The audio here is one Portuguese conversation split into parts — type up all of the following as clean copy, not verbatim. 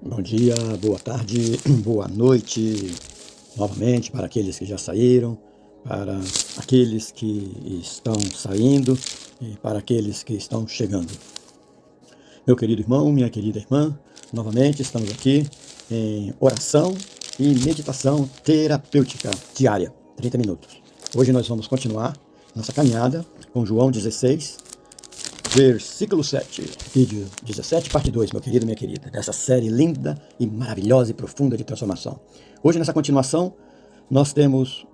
Bom dia, boa tarde, boa noite, novamente para aqueles que já saíram, para aqueles que estão saindo e para aqueles que estão chegando. Meu querido irmão, minha querida irmã, novamente estamos aqui em oração e meditação terapêutica diária, 30 minutos. Hoje nós vamos continuar nossa caminhada com João 16, versículo 7, vídeo 17, parte 2, meu querido, minha querida, dessa série linda e maravilhosa e profunda de transformação. Hoje, nessa continuação, nós temos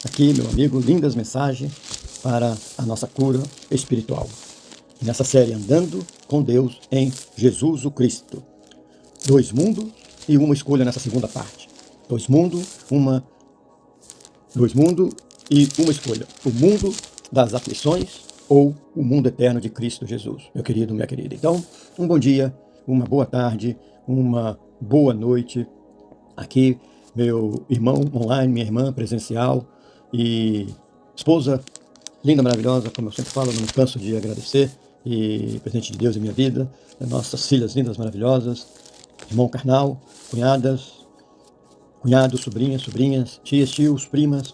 aqui, meu amigo, lindas mensagens para a nossa cura espiritual. Nessa série, Andando com Deus em Jesus o Cristo. 2 mundos e uma escolha nessa segunda parte. 2 mundos e uma escolha. O mundo das aflições ou o mundo eterno de Cristo Jesus, meu querido, minha querida. Então, um bom dia, uma boa tarde, uma boa noite. Aqui, meu irmão online, minha irmã presencial e esposa linda, maravilhosa, como eu sempre falo, não me canso de agradecer, e presente de Deus em minha vida, nossas filhas lindas, maravilhosas, irmão carnal, cunhadas, cunhados, sobrinhas, tias, tios, primas,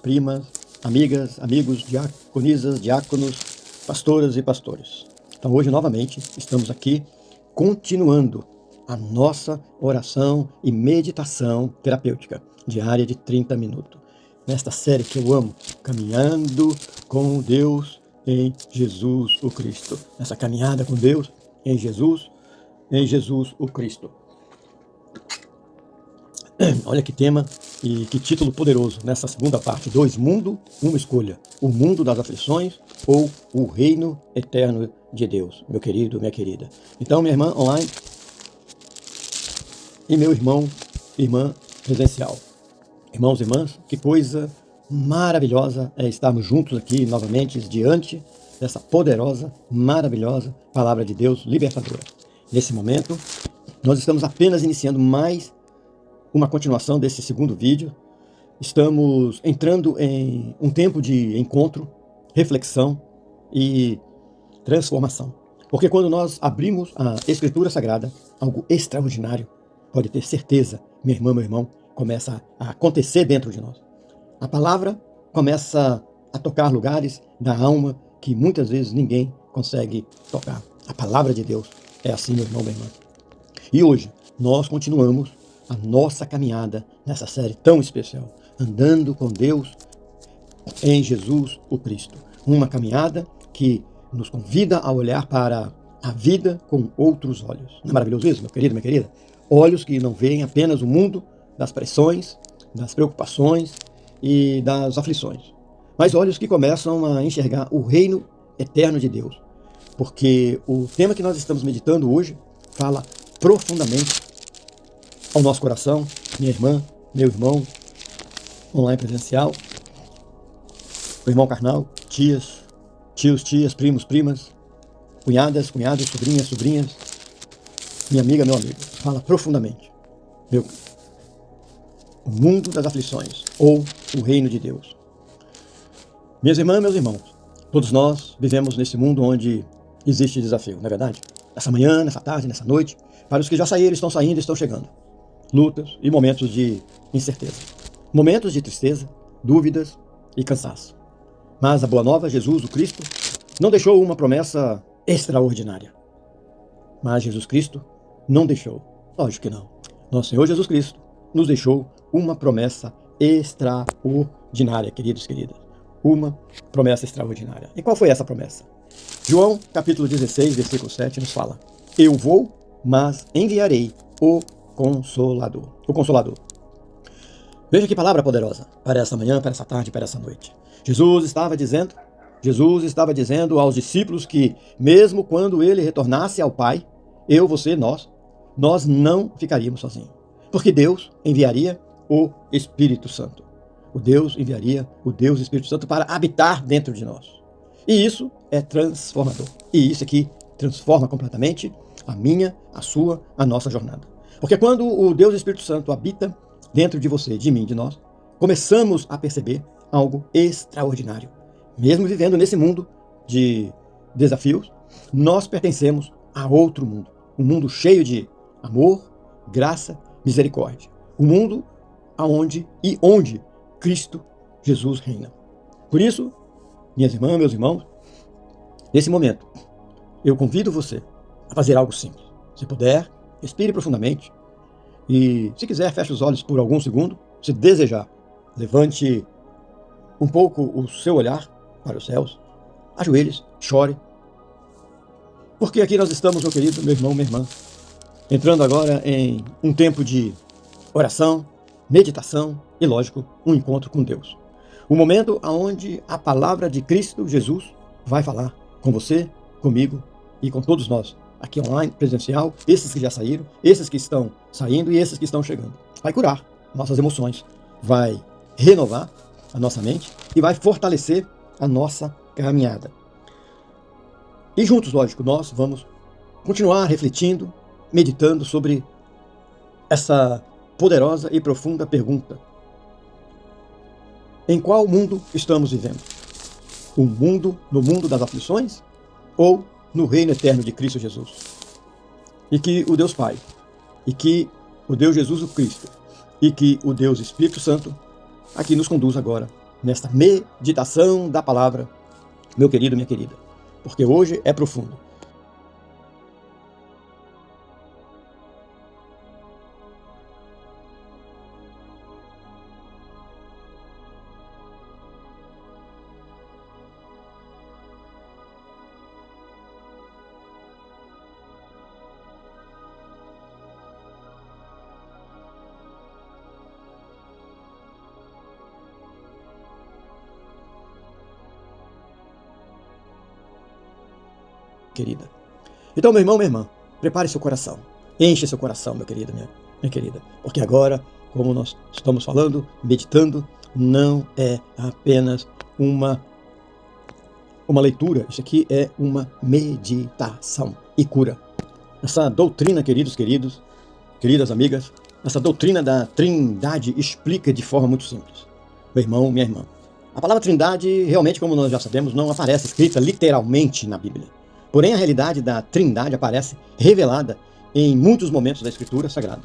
amigas, amigos, diaconisas, diáconos, pastoras e pastores. Então hoje novamente estamos aqui continuando a nossa oração e meditação terapêutica diária de 30 minutos. Nesta série que eu amo, Caminhando com Deus em Jesus o Cristo. Nessa caminhada com Deus em Jesus o Cristo. Olha que tema e que título poderoso nessa segunda parte. 2 mundos, uma escolha. O mundo das aflições ou o reino eterno de Deus, meu querido, minha querida. Então, minha irmã online e meu irmão, irmã presencial. Irmãos e irmãs, que coisa maravilhosa é estarmos juntos aqui novamente diante dessa poderosa, maravilhosa palavra de Deus libertadora. Nesse momento, nós estamos apenas iniciando mais uma continuação desse segundo vídeo. Estamos entrando em um tempo de encontro, reflexão e transformação. Porque quando nós abrimos a Escritura Sagrada, algo extraordinário, pode ter certeza, minha irmã, meu irmão, começa a acontecer dentro de nós. A palavra começa a tocar lugares da alma que muitas vezes ninguém consegue tocar. A palavra de Deus é assim, meu irmão, minha irmã. E hoje nós continuamos a nossa caminhada nessa série tão especial, Andando com Deus em Jesus o Cristo. Uma caminhada que nos convida a olhar para a vida com outros olhos. Não é maravilhoso isso, meu querido, minha querida? Olhos que não veem apenas o mundo das pressões, das preocupações e das aflições, mas olhos que começam a enxergar o reino eterno de Deus. Porque o tema que nós estamos meditando hoje fala profundamente ao nosso coração, minha irmã, meu irmão, online presencial, o irmão carnal, tias, tios, tias, primos, primas, cunhadas, cunhados, sobrinhas, minha amiga, meu amigo. Fala profundamente. O mundo das aflições ou o reino de Deus. Minhas irmãs, meus irmãos, todos nós vivemos nesse mundo onde existe desafio, não é verdade? Nessa manhã, nessa tarde, nessa noite, para os que já saíram, estão saindo, estão chegando. Lutas e momentos de incerteza. Momentos de tristeza, dúvidas e cansaço. Mas a boa nova, Jesus, o Cristo, não deixou uma promessa extraordinária. Mas Jesus Cristo não deixou. Lógico que não. Nosso Senhor Jesus Cristo nos deixou uma promessa extraordinária, queridos e queridas. Uma promessa extraordinária. E qual foi essa promessa? João, capítulo 16, versículo 7, nos fala: Eu vou, mas enviarei o Consolador. O Consolador. Veja que palavra poderosa para essa manhã, para essa tarde, para essa noite. Jesus estava dizendo aos discípulos que, mesmo quando ele retornasse ao Pai, eu, você, nós não ficaríamos sozinhos. Porque Deus enviaria o Espírito Santo. Deus enviaria o Deus Espírito Santo para habitar dentro de nós. E isso é transformador. E isso aqui transforma completamente a minha, a sua, a nossa jornada. Porque quando o Deus Espírito Santo habita dentro de você, de mim, de nós, começamos a perceber algo extraordinário. Mesmo vivendo nesse mundo de desafios, nós pertencemos a outro mundo. Um mundo cheio de amor, graça, misericórdia. O mundo aonde e onde Cristo Jesus reina. Por isso, minhas irmãs, meus irmãos, nesse momento, eu convido você a fazer algo simples. Se puder, respire profundamente e, se quiser, feche os olhos por algum segundo. Se desejar, levante um pouco o seu olhar para os céus, ajoelhe-se, chore, porque aqui nós estamos, meu querido, meu irmão, minha irmã, entrando agora em um tempo de oração, meditação e, lógico, um encontro com Deus. O momento onde a palavra de Cristo Jesus vai falar com você, comigo e com todos nós, aqui online, presencial, esses que já saíram, esses que estão saindo e esses que estão chegando. Vai curar nossas emoções, vai renovar a nossa mente e vai fortalecer a nossa caminhada. E juntos, lógico, nós vamos continuar refletindo, meditando sobre essa poderosa e profunda pergunta: em qual mundo estamos vivendo? No mundo das aflições ou no reino eterno de Cristo Jesus? E que o Deus Pai, e que o Deus Jesus o Cristo, e que o Deus Espírito Santo aqui nos conduz agora nesta meditação da palavra, meu querido, minha querida, porque hoje é profundo. Querida. Então, meu irmão, minha irmã, prepare seu coração. Enche seu coração, meu querido, minha querida. Porque agora, como nós estamos falando, meditando, não é apenas uma leitura. Isso aqui é uma meditação e cura. Essa doutrina, queridas amigas, essa doutrina da Trindade explica de forma muito simples. Meu irmão, minha irmã. A palavra Trindade, realmente, como nós já sabemos, não aparece escrita literalmente na Bíblia. Porém, a realidade da Trindade aparece revelada em muitos momentos da Escritura Sagrada.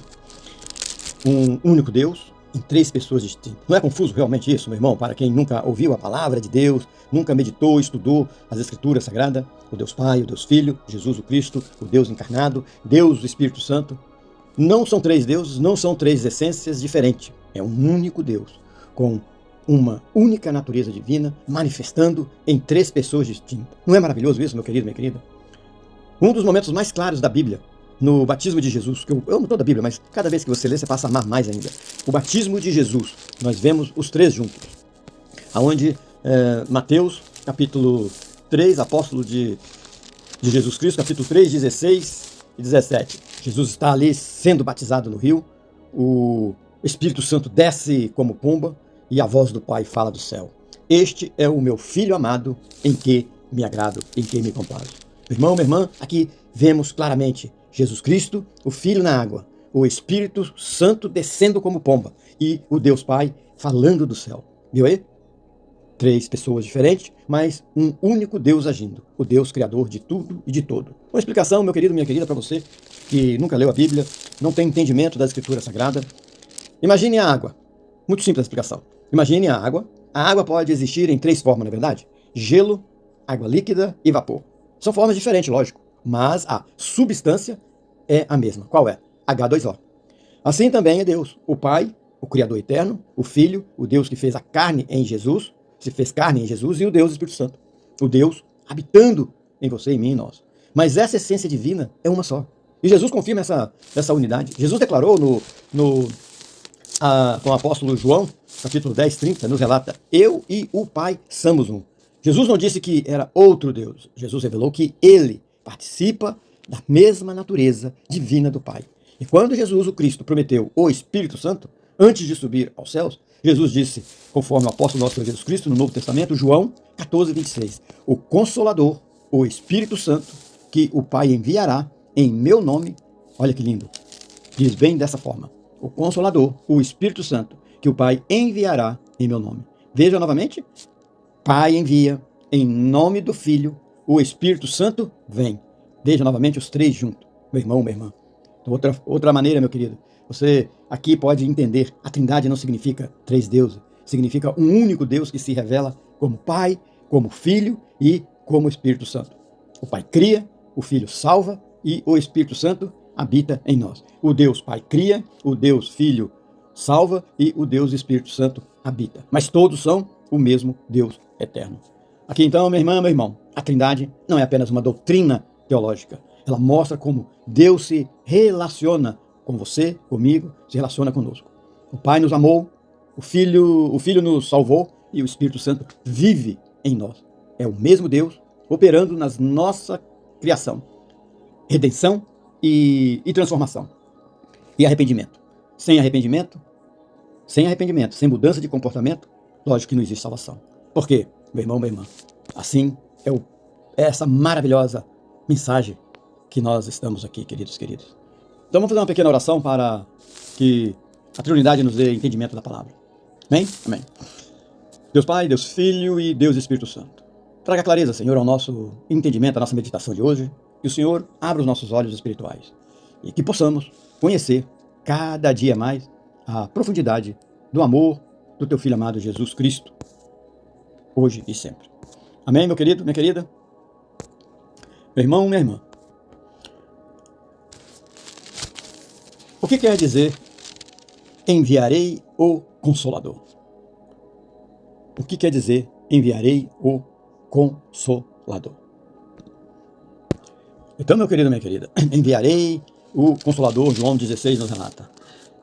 Um único Deus em três pessoas distintas. Não é confuso realmente isso, meu irmão? Para quem nunca ouviu a palavra de Deus, nunca meditou, estudou as Escrituras Sagradas, o Deus Pai, o Deus Filho, Jesus o Cristo, o Deus encarnado, Deus o Espírito Santo. Não são três deuses, não são três essências diferentes. É um único Deus, com uma única natureza divina, manifestando em três pessoas distintas. Não é maravilhoso isso, meu querido, minha querida? Um dos momentos mais claros da Bíblia, no batismo de Jesus, que eu amo toda a Bíblia, mas cada vez que você lê, você passa a amar mais ainda. O batismo de Jesus, nós vemos os três juntos. Aonde Mateus, capítulo 3, apóstolo de Jesus Cristo, capítulo 3, 16 e 17. Jesus está ali sendo batizado no rio, o Espírito Santo desce como pomba, e a voz do Pai fala do céu: este é o meu Filho amado, em que me agrado, em que me complazo. Meu irmão, minha irmã, aqui vemos claramente Jesus Cristo, o Filho na água, o Espírito Santo descendo como pomba, e o Deus Pai falando do céu. Viu aí? Três pessoas diferentes, mas um único Deus agindo, o Deus Criador de tudo e de todo. Uma explicação, meu querido, minha querida, para você que nunca leu a Bíblia, não tem entendimento da Escritura Sagrada. Imagine a água. Muito simples a explicação. Imagine a água. A água pode existir em três formas, na verdade: gelo, água líquida e vapor. São formas diferentes, lógico, mas a substância é a mesma. Qual é? H2O. Assim também é Deus, o Pai, o Criador eterno, o Filho, o Deus que fez a carne em Jesus, se fez carne em Jesus, e o Deus Espírito Santo, o Deus habitando em você, em mim e em nós. Mas essa essência divina é uma só. E Jesus confirma essa unidade. Jesus declarou com o apóstolo João, capítulo 10, 30, nos relata: eu e o Pai somos um. Jesus não disse que era outro Deus. Jesus revelou que ele participa da mesma natureza divina do Pai. E quando Jesus, o Cristo, prometeu o Espírito Santo, antes de subir aos céus, Jesus disse, conforme o apóstolo nosso Jesus Cristo, no Novo Testamento, João 14, 26, o Consolador, o Espírito Santo, que o Pai enviará em meu nome. Olha que lindo. Diz bem dessa forma: o Consolador, o Espírito Santo, que o Pai enviará em meu nome. Veja novamente: Pai envia, em nome do Filho, o Espírito Santo vem. Veja novamente os três juntos. Meu irmão, minha irmã. Outra maneira, meu querido, você aqui pode entender, a Trindade não significa três deuses, significa um único Deus que se revela como Pai, como Filho e como Espírito Santo. O Pai cria, o Filho salva e o Espírito Santo habita em nós. O Deus Pai cria, o Deus Filho salva e o Deus Espírito Santo habita. Mas todos são o mesmo Deus eterno. Aqui então, minha irmã, meu irmão, a Trindade não é apenas uma doutrina teológica. Ela mostra como Deus se relaciona com você, comigo, se relaciona conosco. O Pai nos amou, o Filho nos salvou e o Espírito Santo vive em nós. É o mesmo Deus operando na nossa criação, redenção e transformação. E arrependimento. Sem arrependimento, sem mudança de comportamento, lógico que não existe salvação. Por quê, meu irmão, minha irmã? Assim é essa maravilhosa mensagem que nós estamos aqui, queridos. Então vamos fazer uma pequena oração para que a Trindade nos dê entendimento da palavra. Amém? Amém. Deus Pai, Deus Filho e Deus Espírito Santo. Traga clareza, Senhor, ao nosso entendimento, à nossa meditação de hoje. Que o Senhor abra os nossos olhos espirituais e que possamos conhecer cada dia mais a profundidade do amor do Teu Filho amado Jesus Cristo, hoje e sempre. Amém, meu querido, minha querida? Meu irmão, minha irmã. O que quer dizer enviarei o Consolador? O que quer dizer enviarei o Consolador? Então, meu querido, minha querida, enviarei o Consolador, João 16 nos relata.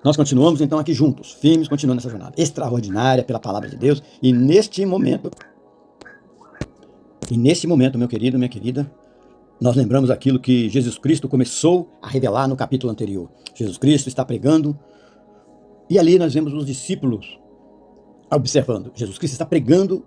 Nós continuamos então aqui juntos, firmes, continuando nessa jornada extraordinária pela palavra de Deus. E neste momento, meu querido, minha querida, nós lembramos aquilo que Jesus Cristo começou a revelar no capítulo anterior. Jesus Cristo está pregando e ali nós vemos os discípulos observando. Jesus Cristo está pregando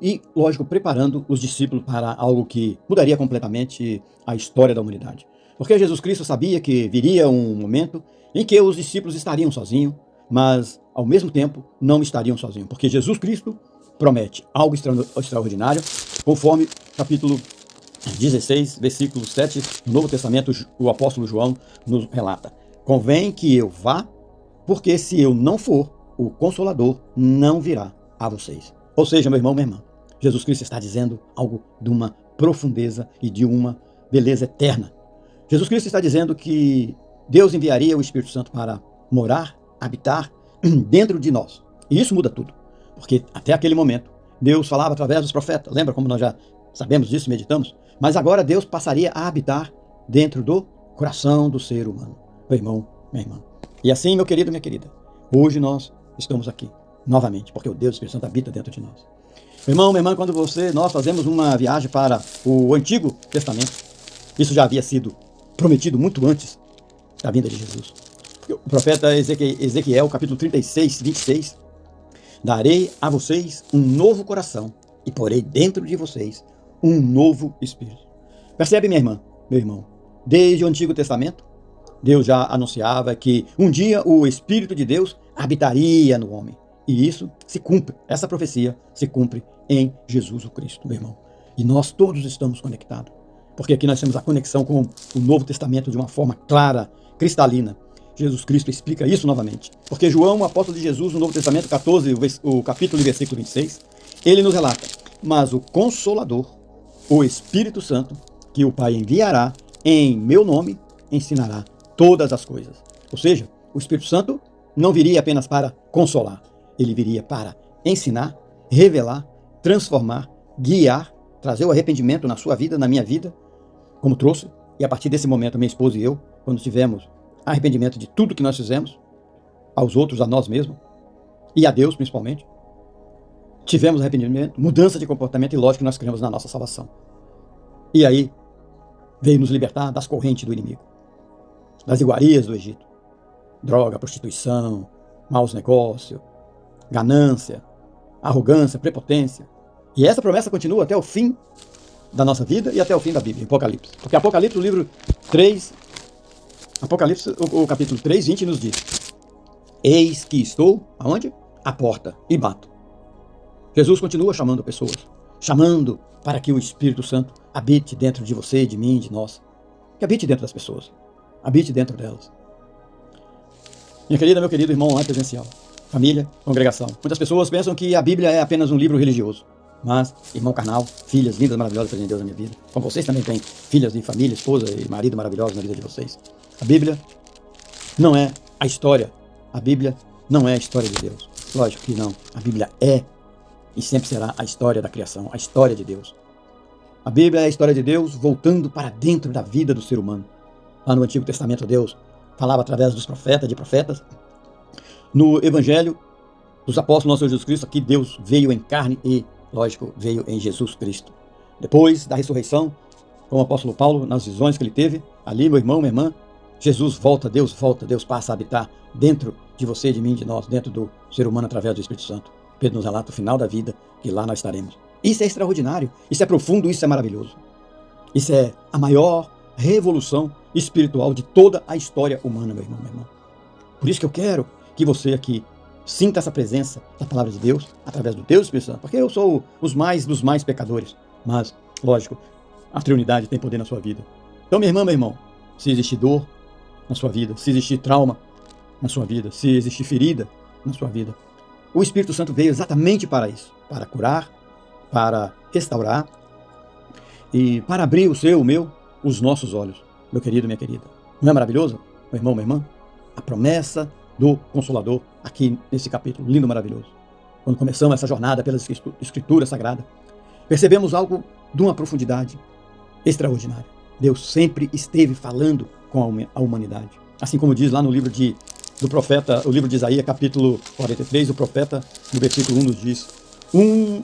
e, lógico, preparando os discípulos para algo que mudaria completamente a história da humanidade. Porque Jesus Cristo sabia que viria um momento em que os discípulos estariam sozinhos, mas, ao mesmo tempo, não estariam sozinhos. Porque Jesus Cristo promete algo extraordinário, conforme capítulo 16, versículo 7, no Novo Testamento, o apóstolo João nos relata. Convém que eu vá, porque se eu não for, o Consolador não virá a vocês. Ou seja, meu irmão, minha irmã, Jesus Cristo está dizendo algo de uma profundeza e de uma beleza eterna. Jesus Cristo está dizendo que Deus enviaria o Espírito Santo para morar, habitar dentro de nós. E isso muda tudo. Porque até aquele momento, Deus falava através dos profetas. Lembra como nós já sabemos disso, meditamos? Mas agora Deus passaria a habitar dentro do coração do ser humano. Meu irmão, minha irmã. E assim, meu querido, minha querida, hoje nós estamos aqui novamente, porque o Deus Espírito Santo habita dentro de nós. Meu irmão, minha irmã, quando nós fazemos uma viagem para o Antigo Testamento, isso já havia sido prometido muito antes da vinda de Jesus. O profeta Ezequiel, capítulo 36, 26, darei a vocês um novo coração e porei dentro de vocês um novo espírito. Percebe, minha irmã, meu irmão? Desde o Antigo Testamento, Deus já anunciava que um dia o Espírito de Deus habitaria no homem. E isso se cumpre, essa profecia se cumpre em Jesus o Cristo, meu irmão. E nós todos estamos conectados. Porque aqui nós temos a conexão com o Novo Testamento de uma forma clara, cristalina. Jesus Cristo explica isso novamente. Porque João, o apóstolo de Jesus, no Novo Testamento 14, o capítulo e versículo 26, ele nos relata: mas o Consolador, o Espírito Santo, que o Pai enviará em meu nome, ensinará todas as coisas. Ou seja, o Espírito Santo não viria apenas para consolar, ele viria para ensinar, revelar, transformar, guiar, trazer o arrependimento na sua vida, na minha vida, como trouxe. E a partir desse momento, minha esposa e eu, quando tivemos arrependimento de tudo que nós fizemos, aos outros, a nós mesmos, e a Deus principalmente, tivemos arrependimento, mudança de comportamento e lógico que nós cremos na nossa salvação. E aí, veio nos libertar das correntes do inimigo, das iguarias do Egito. Droga, prostituição, maus negócios, ganância, arrogância, prepotência. E essa promessa continua até o fim da nossa vida e até o fim da Bíblia, Apocalipse. Porque Apocalipse, o livro 3, Apocalipse, o capítulo 3, 20 nos diz: eis que estou, aonde? À porta e bato. Jesus continua chamando pessoas, chamando para que o Espírito Santo habite dentro de você, de mim, de nós. Que habite dentro das pessoas. habite dentro delas. Minha querida, meu querido irmão online presencial, família, congregação. Muitas pessoas pensam que a Bíblia é apenas um livro religioso. Mas, irmão carnal, filhas lindas, maravilhosas, presente Deus na minha vida. Como vocês também têm filhas e família, esposa e marido maravilhosos na vida de vocês. A Bíblia não é a história. A Bíblia não é a história de Deus. Lógico que não. A Bíblia é e sempre será a história da criação, a história de Deus. A Bíblia é a história de Deus voltando para dentro da vida do ser humano. Lá no Antigo Testamento, Deus falava através dos profetas, de profetas. No Evangelho dos apóstolos, nosso Senhor Jesus Cristo, aqui Deus veio em carne e, lógico, veio em Jesus Cristo. Depois da ressurreição, com o apóstolo Paulo, nas visões que ele teve, ali, meu irmão, minha irmã, Jesus volta, Deus passa a habitar dentro de você, de mim, de nós, dentro do ser humano através do Espírito Santo. Pedro nos relata o final da vida, que lá nós estaremos. Isso é extraordinário, isso é profundo, isso é maravilhoso. Isso é a maior revolução espiritual de toda a história humana, meu irmão, minha irmã. Por isso que eu quero que você aqui sinta essa presença da palavra de Deus através do Deus Espírito Santo, porque eu sou os mais dos mais pecadores, mas, lógico, a Trindade tem poder na sua vida. Então, minha irmã, meu irmão, se existir dor na sua vida, se existir trauma na sua vida, se existir ferida na sua vida, o Espírito Santo veio exatamente para isso, para curar, para restaurar e para abrir o seu, o meu, os nossos olhos, meu querido, minha querida. Não é maravilhoso, meu irmão, minha irmã? A promessa do Consolador aqui nesse capítulo, lindo, maravilhoso. Quando começamos essa jornada pela Escritura Sagrada, percebemos algo de uma profundidade extraordinária. Deus sempre esteve falando com a humanidade. Assim como diz lá no livro do profeta, o livro de Isaías, capítulo 43, o profeta, no versículo 1, nos diz: um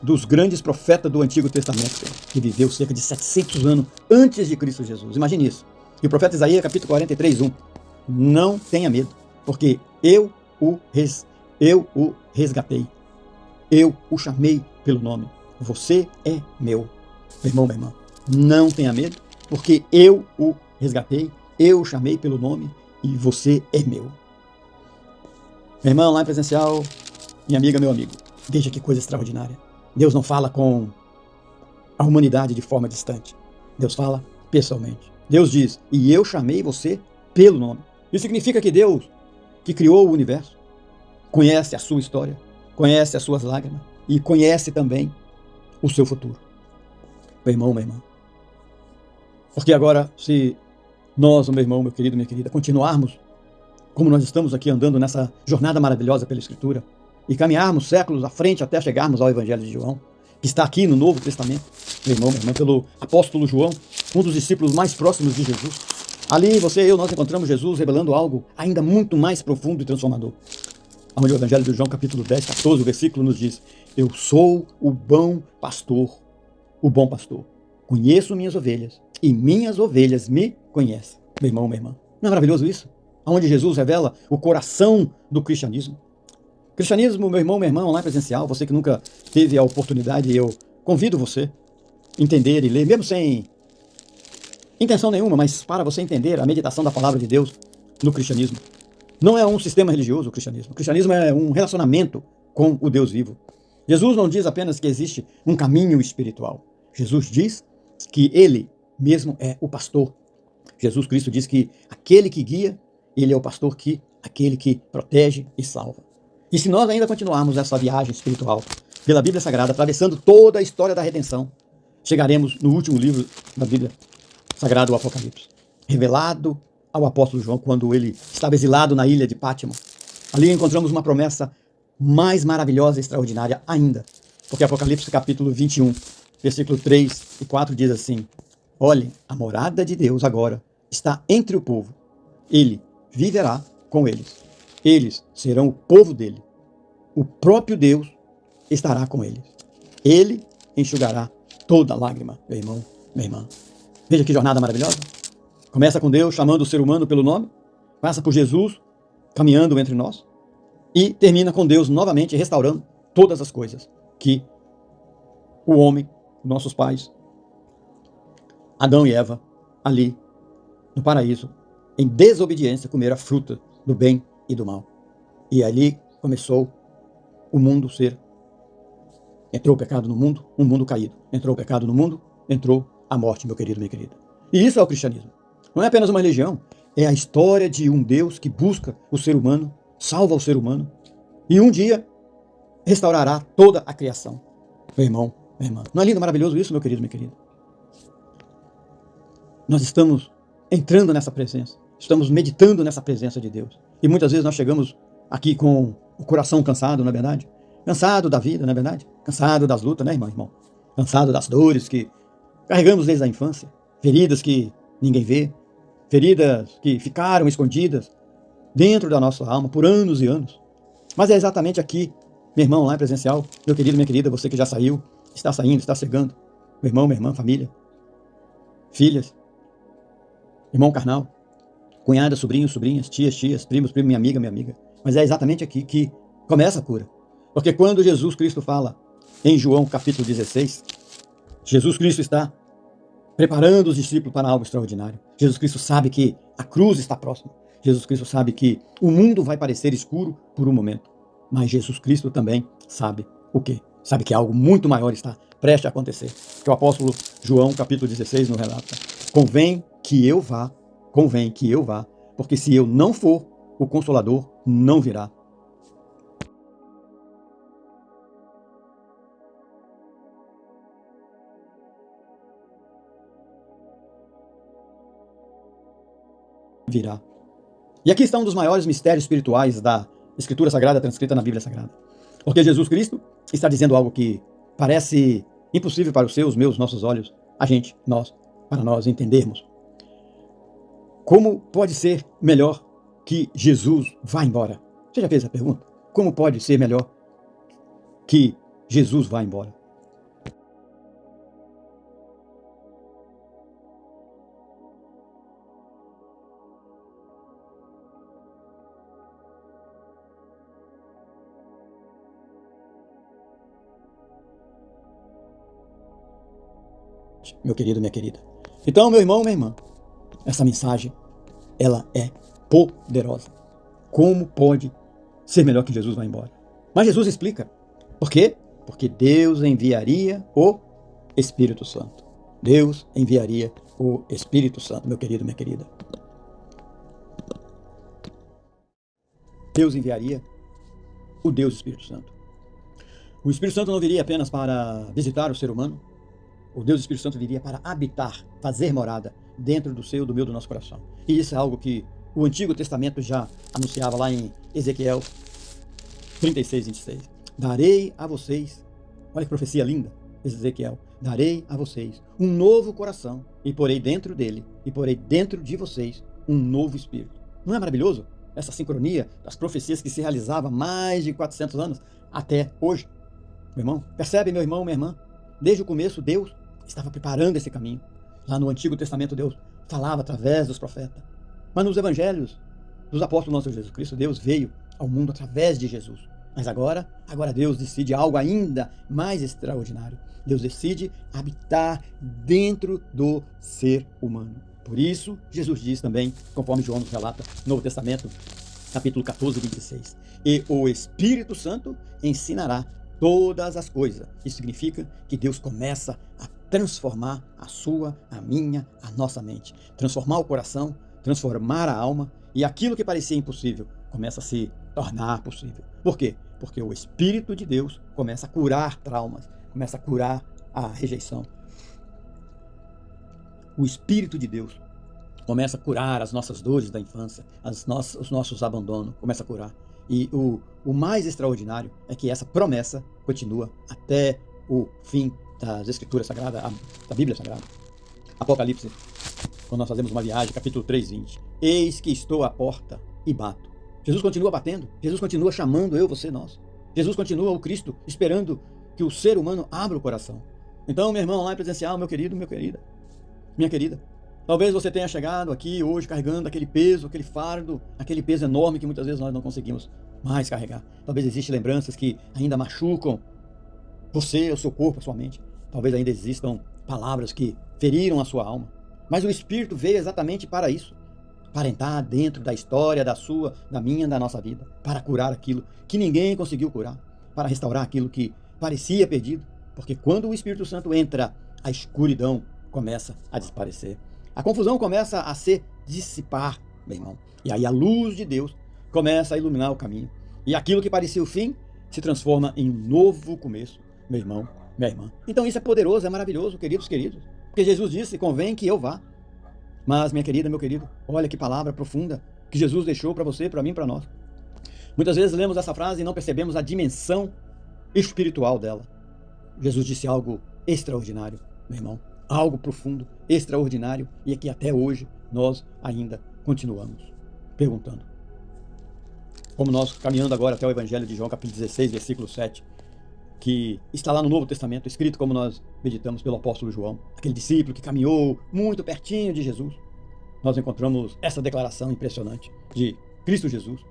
dos grandes profetas do Antigo Testamento, que viveu cerca de 700 anos antes de Cristo Jesus. Imagine isso. E o profeta Isaías, capítulo 43, 1. Não tenha medo, porque eu o resgatei. Eu o chamei pelo nome. Você é meu. Meu irmão, minha irmã, não tenha medo, porque eu o resgatei, eu o chamei pelo nome e você é meu. Meu irmão, lá em presencial, minha amiga, meu amigo, veja que coisa extraordinária. Deus não fala com a humanidade de forma distante. Deus fala pessoalmente. Deus diz: e eu chamei você pelo nome. Isso significa que Deus, que criou o universo, conhece a sua história, conhece as suas lágrimas e conhece também o seu futuro. Meu irmão, minha irmã. Porque agora, se nós, meu irmão, meu querido, minha querida, continuarmos como nós estamos aqui andando nessa jornada maravilhosa pela Escritura e caminharmos séculos à frente até chegarmos ao Evangelho de João, que está aqui no Novo Testamento, meu irmão, minha irmã, pelo apóstolo João, um dos discípulos mais próximos de Jesus. Ali, você e eu, nós encontramos Jesus revelando algo ainda muito mais profundo e transformador. Onde o Evangelho de João, capítulo 10, 14, o versículo nos diz: eu sou o bom pastor, o bom pastor. Conheço minhas ovelhas e minhas ovelhas me conhecem. Meu irmão, minha irmã. Não é maravilhoso isso? Onde Jesus revela o coração do cristianismo. Cristianismo, meu irmão, minha irmã, online presencial, você que nunca teve a oportunidade, eu convido você a entender e ler, mesmo sem intenção nenhuma, mas para você entender a meditação da palavra de Deus no cristianismo. Não é um sistema religioso o cristianismo. O cristianismo é um relacionamento com o Deus vivo. Jesus não diz apenas que existe um caminho espiritual. Jesus diz que Ele mesmo é o pastor. Jesus Cristo diz que aquele que guia, Ele é o pastor aquele que protege e salva. E se nós ainda continuarmos essa viagem espiritual pela Bíblia Sagrada, atravessando toda a história da redenção, chegaremos no último livro da Bíblia Sagrada, o Apocalipse, revelado ao apóstolo João quando ele estava exilado na ilha de Pátimo. Ali encontramos uma promessa mais maravilhosa e extraordinária ainda, porque Apocalipse capítulo 21, versículo 3 e 4 diz assim: olhem, a morada de Deus agora está entre o povo. Ele viverá com eles. Eles serão o povo dele. O próprio Deus estará com eles. Ele enxugará toda lágrima, meu irmão, minha irmã. Veja que jornada maravilhosa. Começa com Deus chamando o ser humano pelo nome, passa por Jesus caminhando entre nós e termina com Deus novamente restaurando todas as coisas que o homem, nossos pais, Adão e Eva, ali no paraíso, em desobediência, comeram a fruta do bem e do mal. E ali começou o mundo ser. Entrou o pecado no mundo, um mundo caído. Entrou o pecado no mundo, entrou a morte, meu querido, minha querida. E isso é o cristianismo. Não é apenas uma religião, É a história de um Deus que busca o ser humano, salva o ser humano, e um dia restaurará toda a criação. Meu irmão, minha irmã, não é lindo, maravilhoso isso, meu querido, minha querida? Nós estamos entrando nessa presença, estamos meditando nessa presença de Deus. E muitas vezes nós chegamos aqui com o coração cansado, não é verdade? Cansado da vida, não é verdade? Cansado das lutas, né, irmão? Cansado das dores que carregamos desde a infância, feridas que ninguém vê, feridas que ficaram escondidas dentro da nossa alma por anos e anos. Mas é exatamente aqui, meu irmão, lá em presencial, meu querido, minha querida, você que já saiu, está saindo, está chegando, meu irmão, minha irmã, família, filhas, irmão carnal, cunhadas, sobrinhos, sobrinhas, tias, primos, primo, minha amiga, minha amiga. Mas é exatamente aqui que começa a cura. Porque quando Jesus Cristo fala em João capítulo 16, Jesus Cristo está preparando os discípulos para algo extraordinário. Jesus Cristo sabe que a cruz está próxima. Jesus Cristo sabe que o mundo vai parecer escuro por um momento. Mas Jesus Cristo também sabe o quê? Sabe que algo muito maior está prestes a acontecer. Que o apóstolo João capítulo 16 nos relata. Convém que eu vá, porque se eu não for, o Consolador não virá. Virá. E aqui está um dos maiores mistérios espirituais da Escritura Sagrada, transcrita na Bíblia Sagrada. Porque Jesus Cristo está dizendo algo que parece impossível para os seus, meus, nossos olhos, para nós entendermos. Como pode ser melhor que Jesus vá embora? Você já fez essa pergunta? Como pode ser melhor que Jesus vá embora? Meu querido, minha querida. Então, meu irmão, minha irmã, essa mensagem, ela é poderosa. Como pode ser melhor que Jesus vá embora? Mas Jesus explica. Por quê? Porque Deus enviaria o Espírito Santo. Deus enviaria o Espírito Santo, meu querido, minha querida. Deus enviaria o Deus Espírito Santo. O Espírito Santo não viria apenas para visitar o ser humano. O Deus Espírito Santo viria para habitar, fazer morada dentro do seu, do meu, do nosso coração. E isso é algo que o Antigo Testamento já anunciava lá em Ezequiel 36, 26. Darei a vocês, olha que profecia linda, Ezequiel, darei a vocês um novo coração e porei dentro dele, e porei dentro de vocês um novo espírito. Não é maravilhoso essa sincronia das profecias que se realizava há mais de 400 anos até hoje? Meu irmão, percebe, meu irmão, minha irmã? Desde o começo, Deus estava preparando esse caminho. Lá no Antigo Testamento, Deus falava através dos profetas. Mas nos evangelhos dos apóstolos nosso Jesus Cristo, Deus veio ao mundo através de Jesus. Mas agora Deus decide algo ainda mais extraordinário. Deus decide habitar dentro do ser humano. Por isso, Jesus diz também, conforme João nos relata, no Novo Testamento, capítulo 14, 26. E o Espírito Santo ensinará todas as coisas. Isso significa que Deus começa a transformar a sua, a minha, a nossa mente. Transformar o coração, transformar a alma, e aquilo que parecia impossível começa a se tornar possível. Por quê? Porque o Espírito de Deus começa a curar traumas, começa a curar a rejeição. O Espírito de Deus começa a curar as nossas dores da infância, os nossos abandonos, começa a curar. E o mais extraordinário é que essa promessa continua até o fim das Escrituras Sagradas, da Bíblia Sagrada. Apocalipse, quando nós fazemos uma viagem, capítulo 3, 20. Eis que estou à porta e bato. Jesus continua batendo, Jesus continua chamando eu, você, nós. Jesus continua, o Cristo, esperando que o ser humano abra o coração. Então, meu irmão, lá em presencial, meu querido, minha querida, talvez você tenha chegado aqui hoje carregando aquele peso, aquele fardo, aquele peso enorme que muitas vezes nós não conseguimos mais carregar. Talvez existam lembranças que ainda machucam você, o seu corpo, a sua mente. Talvez ainda existam palavras que feriram a sua alma. Mas o Espírito veio exatamente para isso. Para entrar dentro da história da sua, da minha, da nossa vida. Para curar aquilo que ninguém conseguiu curar. Para restaurar aquilo que parecia perdido. Porque quando o Espírito Santo entra, a escuridão começa a desaparecer. A confusão começa a se dissipar. meu irmão. E aí a luz de Deus começa a iluminar o caminho. E aquilo que parecia o fim se transforma em um novo começo, meu irmão, minha irmã. Então isso é poderoso, é maravilhoso, queridos. Porque Jesus disse, convém que eu vá. Mas, minha querida, meu querido, olha que palavra profunda que Jesus deixou para você, para mim, para nós. Muitas vezes lemos essa frase e não percebemos a dimensão espiritual dela. Jesus disse algo extraordinário, meu irmão. Algo profundo, extraordinário, e é que até hoje nós ainda continuamos perguntando. Como nós caminhando agora até o Evangelho de João, capítulo 16, versículo 7, que está lá no Novo Testamento, escrito como nós meditamos pelo apóstolo João, aquele discípulo que caminhou muito pertinho de Jesus. Nós encontramos essa declaração impressionante de Cristo Jesus,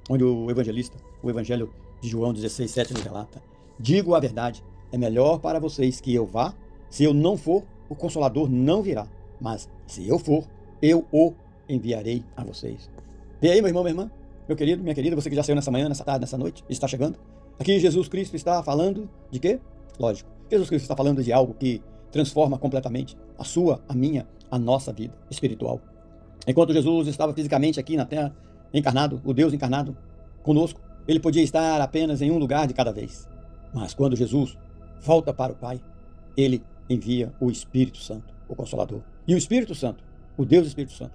onde o evangelista, o Evangelho de João 16, 7 nos relata: digo a verdade, é melhor para vocês que eu vá. Se eu não for, o Consolador não virá, mas se eu for, eu o enviarei a vocês. E aí, meu irmão, minha irmã, meu querido, minha querida, você que já saiu nessa manhã, nessa tarde, nessa noite, está chegando. Aqui Jesus Cristo está falando de quê? Lógico, Jesus Cristo está falando de algo que transforma completamente a sua, a minha, a nossa vida espiritual. Enquanto Jesus estava fisicamente aqui na terra, encarnado, o Deus encarnado conosco, ele podia estar apenas em um lugar de cada vez. Mas quando Jesus volta para o Pai, ele envia o Espírito Santo, o Consolador. E o Espírito Santo, o Deus Espírito Santo,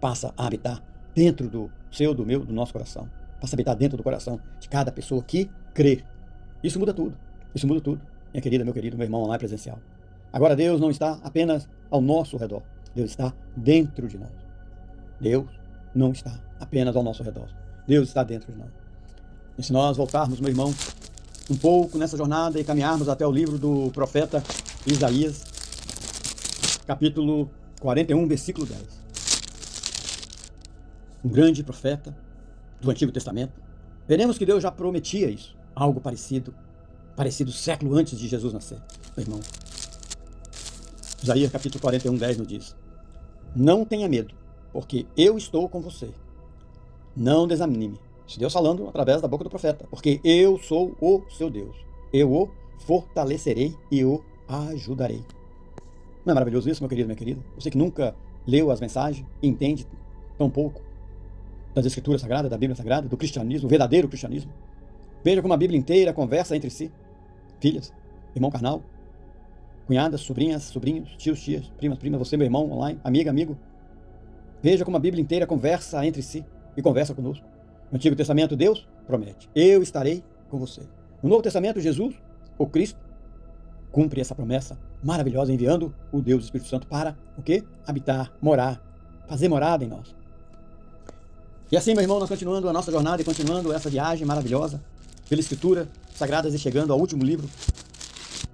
passa a habitar dentro do seu, do meu, do nosso coração. Passa a habitar dentro do coração de cada pessoa que crer. Isso muda tudo. Isso muda tudo. Minha querida, meu querido, meu irmão online presencial. Agora Deus não está apenas ao nosso redor. Deus está dentro de nós. Deus não está apenas ao nosso redor. Deus está dentro de nós. E se nós voltarmos, meu irmão, um pouco nessa jornada e caminharmos até o livro do profeta Isaías, capítulo 41, versículo 10. Um grande profeta do Antigo Testamento. Veremos que Deus já prometia isso. Algo parecido século antes de Jesus nascer, meu irmão. Isaías capítulo 41, 10 nos diz: não tenha medo, porque eu estou com você. Não desanime. Isso Deus falando através da boca do profeta. Porque eu sou o seu Deus. Eu o fortalecerei e o ajudarei. Não é maravilhoso isso, meu querido, minha querida? Você que nunca leu as mensagens e entende tão pouco das Escrituras Sagradas, da Bíblia Sagrada, do cristianismo, o verdadeiro cristianismo. Veja como a Bíblia inteira conversa entre si. Filhas, irmão carnal, cunhadas, sobrinhas, sobrinhos, tios, tias, primas, você, meu irmão online, amiga, amigo. Veja como a Bíblia inteira conversa entre si e conversa conosco. No Antigo Testamento, Deus promete: eu estarei com você. No Novo Testamento, Jesus, o Cristo, cumpre essa promessa maravilhosa, enviando o Deus Espírito Santo para o quê? Habitar, morar, fazer morada em nós. E assim, meu irmão, nós continuando a nossa jornada e continuando essa viagem maravilhosa pela Escritura Sagradas e chegando ao último livro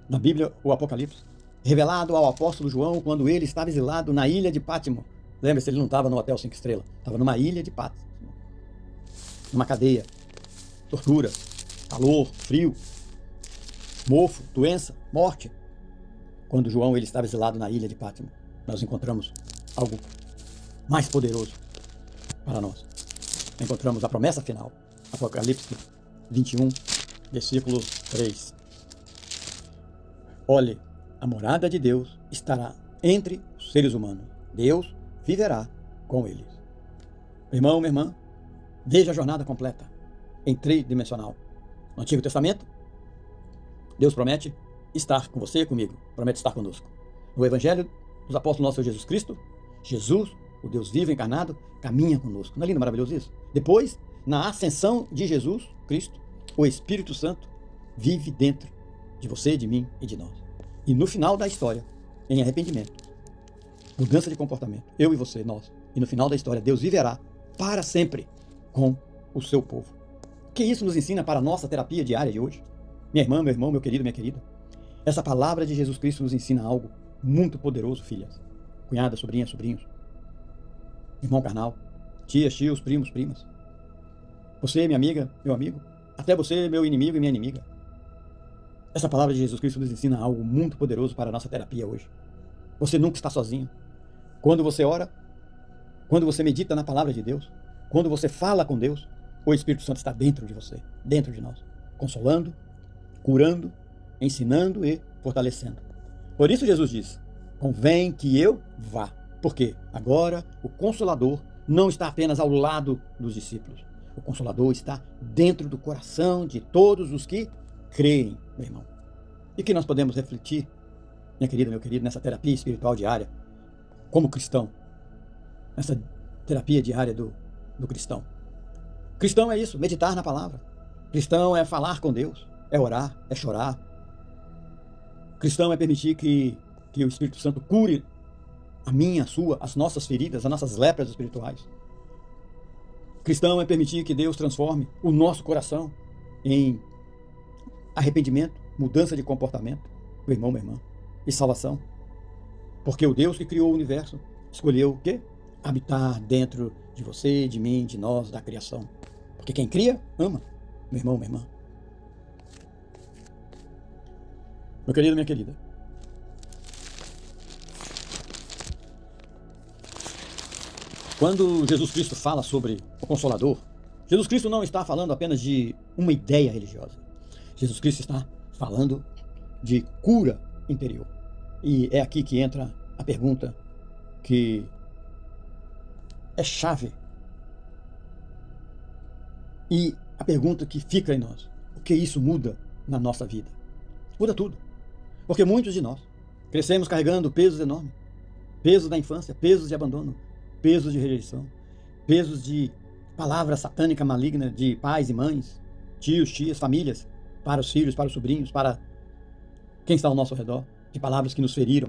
da Bíblia, o Apocalipse, revelado ao apóstolo João quando ele estava exilado na ilha de Pátimo. Lembre-se, ele não estava no hotel 5 estrelas, estava numa ilha de Pátimo, numa cadeia, tortura, calor, frio, mofo, doença, morte. Quando João ele estava exilado na ilha de Pátimo, nós encontramos algo mais poderoso para nós. Encontramos a promessa final, Apocalipse 21, versículo 3. Olhe, a morada de Deus estará entre os seres humanos. Deus viverá com eles. Meu irmão, minha irmã, veja a jornada completa em tridimensional. No Antigo Testamento, Deus promete estar com você e comigo, promete estar conosco. No Evangelho dos Apóstolos nosso Jesus Cristo, Jesus, o Deus vivo encarnado, caminha conosco. Não é lindo, maravilhoso isso? Depois, na ascensão de Jesus Cristo, o Espírito Santo vive dentro de você, de mim e de nós. E no final da história, em arrependimento, mudança de comportamento, eu e você, nós. E no final da história, Deus viverá para sempre com o seu povo. O que isso nos ensina para a nossa terapia diária de hoje? Minha irmã, meu irmão, meu querido, minha querida. Essa palavra de Jesus Cristo nos ensina algo muito poderoso, filhas, cunhadas, sobrinhas, sobrinhos, irmão carnal, tias, tios, primos, primas. Você, minha amiga, meu amigo, até você, meu inimigo e minha inimiga. Essa palavra de Jesus Cristo nos ensina algo muito poderoso para a nossa terapia hoje. Você nunca está sozinho. Quando você ora, quando você medita na palavra de Deus, quando você fala com Deus, o Espírito Santo está dentro de você, dentro de nós, consolando, curando, ensinando e fortalecendo. Por isso Jesus diz: convém que eu vá, porque agora o Consolador não está apenas ao lado dos discípulos. O Consolador está dentro do coração de todos os que creem, meu irmão. E que nós podemos refletir, minha querida, meu querido, nessa terapia espiritual diária, como cristão, nessa terapia diária do cristão. Cristão é isso, meditar na palavra. Cristão é falar com Deus, é orar, é chorar. Cristão é permitir que o Espírito Santo cure a minha, a sua, as nossas feridas, as nossas lepras espirituais. Cristão é permitir que Deus transforme o nosso coração em arrependimento, mudança de comportamento, meu irmão, minha irmã, e salvação. Porque o Deus que criou o universo escolheu o quê? Habitar dentro de você, de mim, de nós, da criação. Porque quem cria, ama, meu irmão, minha irmã. Meu querido, minha querida, quando Jesus Cristo fala sobre o Consolador, Jesus Cristo não está falando apenas de uma ideia religiosa. Jesus Cristo está falando de cura interior. E é aqui que entra a pergunta que é chave. E a pergunta que fica em nós: o que isso muda na nossa vida? Muda tudo. Porque muitos de nós crescemos carregando pesos enormes. Pesos da infância, pesos de abandono, pesos de rejeição, pesos de palavra satânica maligna de pais e mães, tios, tias, famílias, para os filhos, para os sobrinhos, para quem está ao nosso redor, de palavras que nos feriram.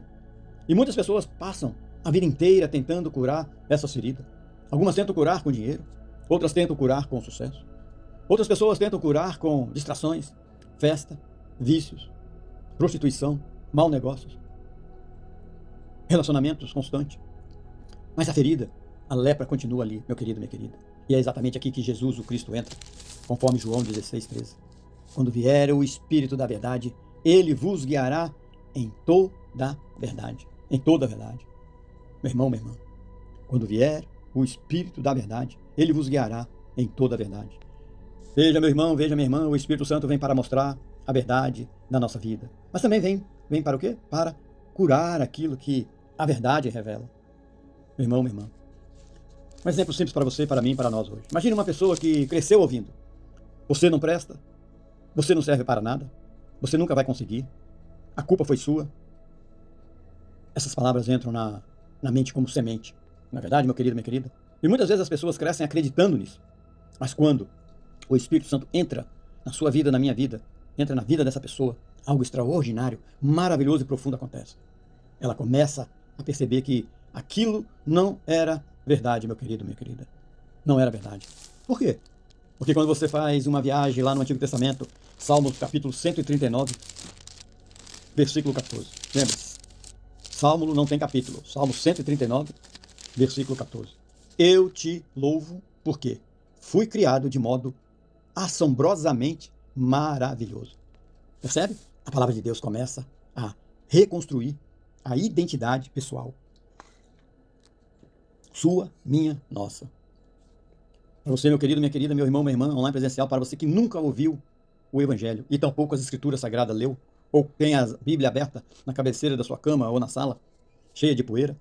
E muitas pessoas passam a vida inteira tentando curar essas feridas. Algumas tentam curar com dinheiro, outras tentam curar com sucesso. Outras pessoas tentam curar com distrações, festa, vícios, prostituição, maus negócios, relacionamentos constantes. Mas a ferida, a lepra continua ali, meu querido, minha querida. E é exatamente aqui que Jesus, o Cristo, entra, conforme João 16:13. Quando vier o Espírito da verdade, ele vos guiará em toda a verdade. Em toda a verdade. Meu irmão, minha irmã, quando vier o Espírito da verdade, ele vos guiará em toda a verdade. Veja, meu irmão, veja, minha irmã, o Espírito Santo vem para mostrar a verdade na nossa vida. Mas também vem para o quê? Para curar aquilo que a verdade revela. Meu irmão, minha irmã. Um exemplo simples para você, para mim, para nós hoje. Imagine uma pessoa que cresceu ouvindo: você não presta, você não serve para nada, você nunca vai conseguir, a culpa foi sua. Essas palavras entram na mente como semente. Na verdade, meu querido, minha querida. E muitas vezes as pessoas crescem acreditando nisso. Mas quando o Espírito Santo entra na sua vida, na minha vida, entra na vida dessa pessoa, algo extraordinário, maravilhoso e profundo acontece. Ela começa a perceber que aquilo não era verdade, meu querido, minha querida. Não era verdade. Por quê? Porque quando você faz uma viagem lá no Antigo Testamento, Salmos capítulo 139, versículo 14. Lembre-se, Salmo não tem capítulo. Salmo 139, versículo 14. Eu te louvo porque fui criado de modo assombrosamente maravilhoso. Percebe? A palavra de Deus começa a reconstruir a identidade pessoal. Sua, minha, nossa. Para você, meu querido, minha querida, meu irmão, minha irmã, online presencial, para você que nunca ouviu o Evangelho e tampouco as Escrituras Sagradas leu, ou tem a Bíblia aberta na cabeceira da sua cama ou na sala, cheia de poeira.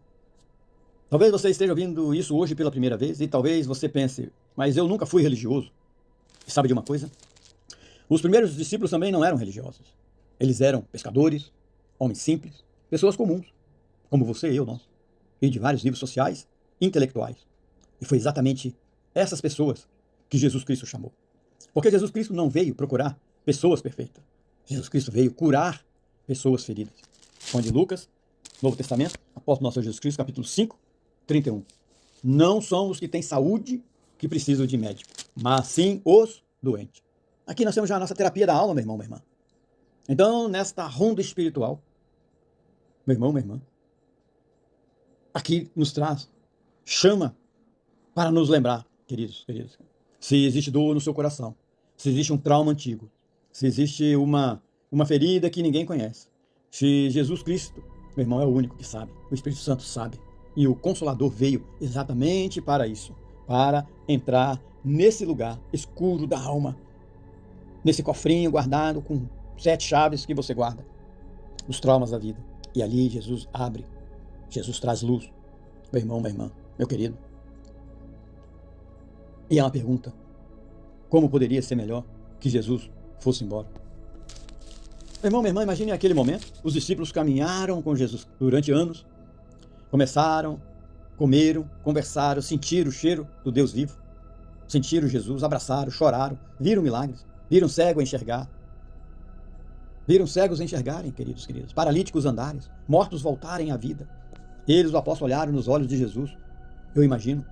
Talvez você esteja ouvindo isso hoje pela primeira vez e talvez você pense: mas eu nunca fui religioso. E sabe de uma coisa? Os primeiros discípulos também não eram religiosos. Eles eram pescadores, homens simples, pessoas comuns, como você e eu, nós, e de vários níveis sociais, intelectuais. E foi exatamente essas pessoas que Jesus Cristo chamou. Porque Jesus Cristo não veio procurar pessoas perfeitas. Jesus Cristo veio curar pessoas feridas. Onde Lucas, Novo Testamento, apóstolo nosso Jesus Cristo, capítulo 5, 31. Não são os que têm saúde que precisam de médico, mas sim os doentes. Aqui nós temos já a nossa terapia da alma, meu irmão, minha irmã. Então, nesta ronda espiritual, meu irmão, minha irmã, aqui nos traz, chama para nos lembrar, queridos, se existe dor no seu coração, se existe um trauma antigo, se existe uma ferida que ninguém conhece, se Jesus Cristo, meu irmão, é o único que sabe, o Espírito Santo sabe, e o Consolador veio exatamente para isso, para entrar nesse lugar escuro da alma, nesse cofrinho guardado com 7 chaves que você guarda, os traumas da vida. E ali Jesus abre, Jesus traz luz. Meu irmão, minha irmã, meu querido, E há uma pergunta: como poderia ser melhor que Jesus fosse embora? Meu irmão, minha irmã, imagine aquele momento. Os discípulos caminharam com Jesus durante anos, começaram, comeram, conversaram, sentiram o cheiro do Deus vivo, sentiram Jesus, abraçaram, choraram, viram milagres, viram cego enxergar, viram cegos enxergarem, queridos, paralíticos andarem, mortos voltarem à vida. Eles, o apóstolo, olharam nos olhos de Jesus, eu imagino,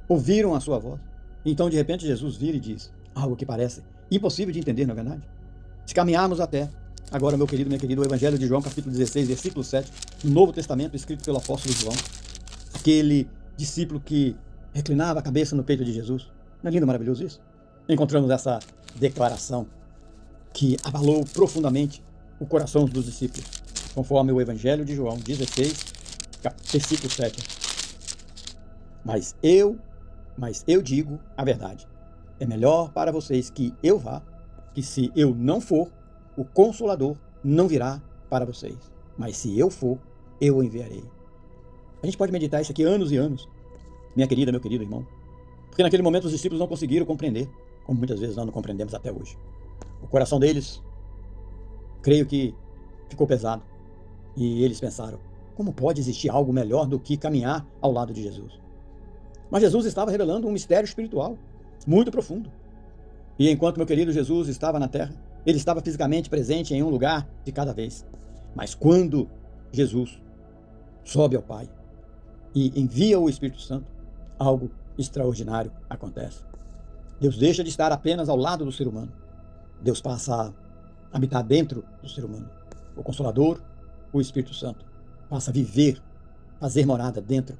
ouviram a sua voz. Então, de repente, Jesus vira e diz algo que parece impossível de entender, não é verdade? Se caminharmos até, agora, meu querido, minha querida, o Evangelho de João, capítulo 16, versículo 7, no Novo Testamento, escrito pelo apóstolo João, aquele discípulo que reclinava a cabeça no peito de Jesus. Não é lindo, maravilhoso isso? Encontramos essa declaração que abalou profundamente o coração dos discípulos, conforme o Evangelho de João 16, versículo 7. Mas eu digo a verdade. É melhor para vocês que eu vá, que se eu não for, o Consolador não virá para vocês. Mas se eu for, eu o enviarei. A gente pode meditar isso aqui anos e anos, minha querida, meu querido irmão, porque naquele momento os discípulos não conseguiram compreender, como muitas vezes nós não compreendemos até hoje. O coração deles, creio que ficou pesado, e eles pensaram: como pode existir algo melhor do que caminhar ao lado de Jesus? Mas Jesus estava revelando um mistério espiritual muito profundo. E enquanto meu querido Jesus estava na terra, ele estava fisicamente presente em um lugar de cada vez. Mas quando Jesus sobe ao Pai e envia o Espírito Santo, algo extraordinário acontece. Deus deixa de estar apenas ao lado do ser humano. Deus passa a habitar dentro do ser humano. O Consolador, o Espírito Santo, passa a viver, fazer morada dentro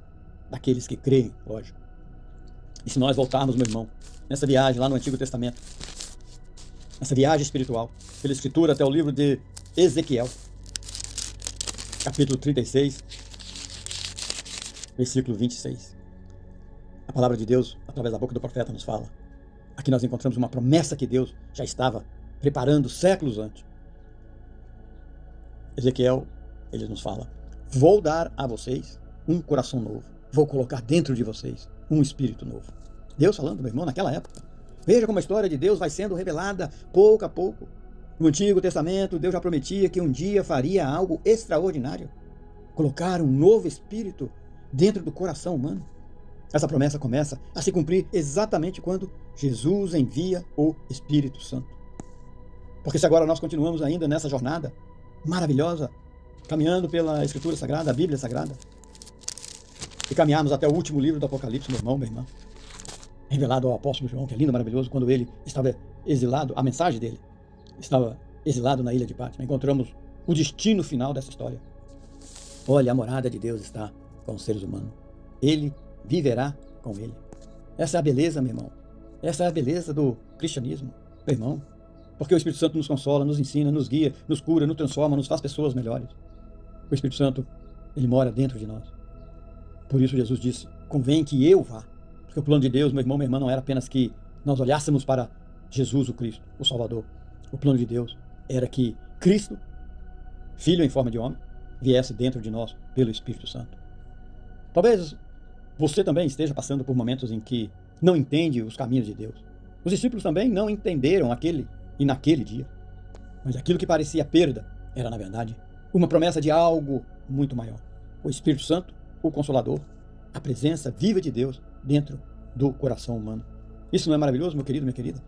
daqueles que creem, lógico. E se nós voltarmos, meu irmão, nessa viagem lá no Antigo Testamento, nessa viagem espiritual, pela Escritura até o livro de Ezequiel, capítulo 36, versículo 26. A palavra de Deus, através da boca do profeta, nos fala. Aqui nós encontramos uma promessa que Deus já estava preparando séculos antes. Ezequiel, ele nos fala: vou dar a vocês um coração novo. Vou colocar dentro de vocês um espírito novo. Deus falando, meu irmão, naquela época. Veja como a história de Deus vai sendo revelada pouco a pouco. No Antigo Testamento, Deus já prometia que um dia faria algo extraordinário. Colocar um novo espírito dentro do coração humano. Essa promessa começa a se cumprir exatamente quando Jesus envia o Espírito Santo. Porque se agora nós continuamos ainda nessa jornada maravilhosa, caminhando pela Escritura Sagrada, a Bíblia Sagrada, e caminharmos até o último livro do Apocalipse, meu irmão, minha irmã, revelado ao apóstolo João, que é lindo, maravilhoso, quando ele estava exilado, a mensagem dele estava exilado na ilha de Patmos. Encontramos o destino final dessa história. Olha, a morada de Deus está com os seres humanos. Ele viverá com ele. Essa é a beleza, meu irmão. Essa é a beleza do cristianismo, meu irmão. Porque o Espírito Santo nos consola, nos ensina, nos guia, nos cura, nos transforma, nos faz pessoas melhores. O Espírito Santo, ele mora dentro de nós. Por isso Jesus disse: convém que eu vá. Porque o plano de Deus, meu irmão, minha irmã, não era apenas que nós olhássemos para Jesus, o Cristo, o Salvador. O plano de Deus era que Cristo, Filho em forma de homem, viesse dentro de nós pelo Espírito Santo. Talvez você também esteja passando por momentos em que não entende os caminhos de Deus. Os discípulos também não entenderam naquele dia. Mas aquilo que parecia perda era, na verdade, uma promessa de algo muito maior. O Espírito Santo, o Consolador, a presença viva de Deus dentro do coração humano. Isso não é maravilhoso, meu querido, minha querida?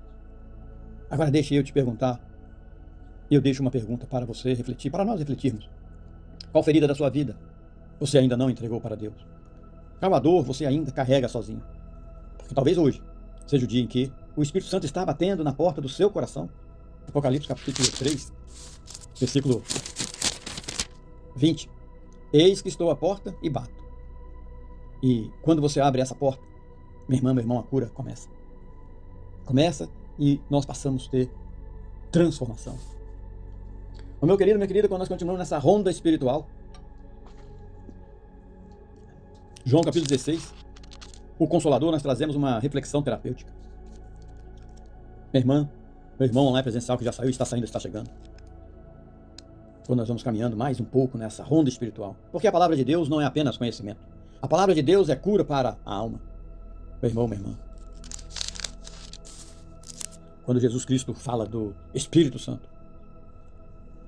Agora deixe eu te perguntar, eu deixo uma pergunta para você refletir, para nós refletirmos. Qual ferida da sua vida você ainda não entregou para Deus? Qual a dor você ainda carrega sozinho? Porque talvez hoje seja o dia em que o Espírito Santo está batendo na porta do seu coração. Apocalipse capítulo 3, versículo 20. Eis que estou à porta e bato. E quando você abre essa porta, minha irmã, meu irmão, a cura começa. Começa e nós passamos a ter transformação. O meu querido, minha querida, quando nós continuamos nessa ronda espiritual, João capítulo 16, o Consolador, nós trazemos uma reflexão terapêutica. Minha irmã, meu irmão online presencial que já saiu, está saindo, está chegando. Quando nós vamos caminhando mais um pouco nessa ronda espiritual. Porque a palavra de Deus não é apenas conhecimento. A palavra de Deus é cura para a alma. Meu irmão, minha irmã, Quando Jesus Cristo fala do Espírito Santo,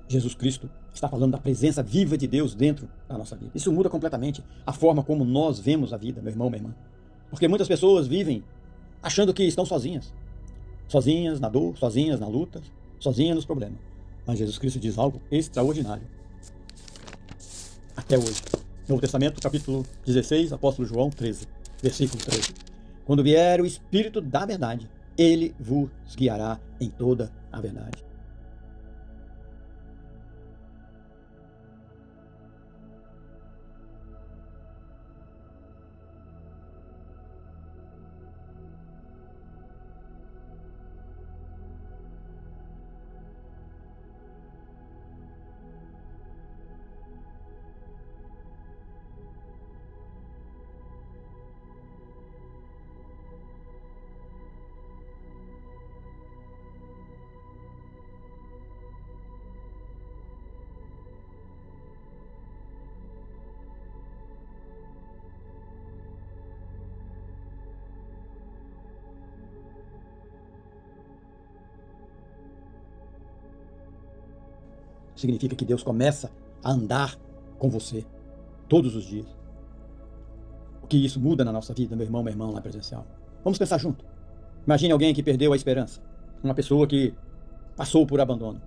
Jesus Cristo está falando da presença viva de Deus dentro da nossa vida. Isso muda completamente a forma como nós vemos a vida, meu irmão, minha irmã. Porque muitas pessoas vivem achando que estão sozinhas. Sozinhas na dor, sozinhas na luta, sozinhas nos problemas. Mas Jesus Cristo diz algo extraordinário. Até hoje. Novo Testamento, capítulo 16, apóstolo João 13, versículo 13. Quando vier o Espírito da verdade, ele vos guiará em toda a verdade. Significa que Deus começa a andar com você todos os dias. O que isso muda na nossa vida, meu irmão, minha irmã, lá presencial. Vamos pensar junto. Imagine alguém que perdeu a esperança. Uma pessoa que passou por abandono.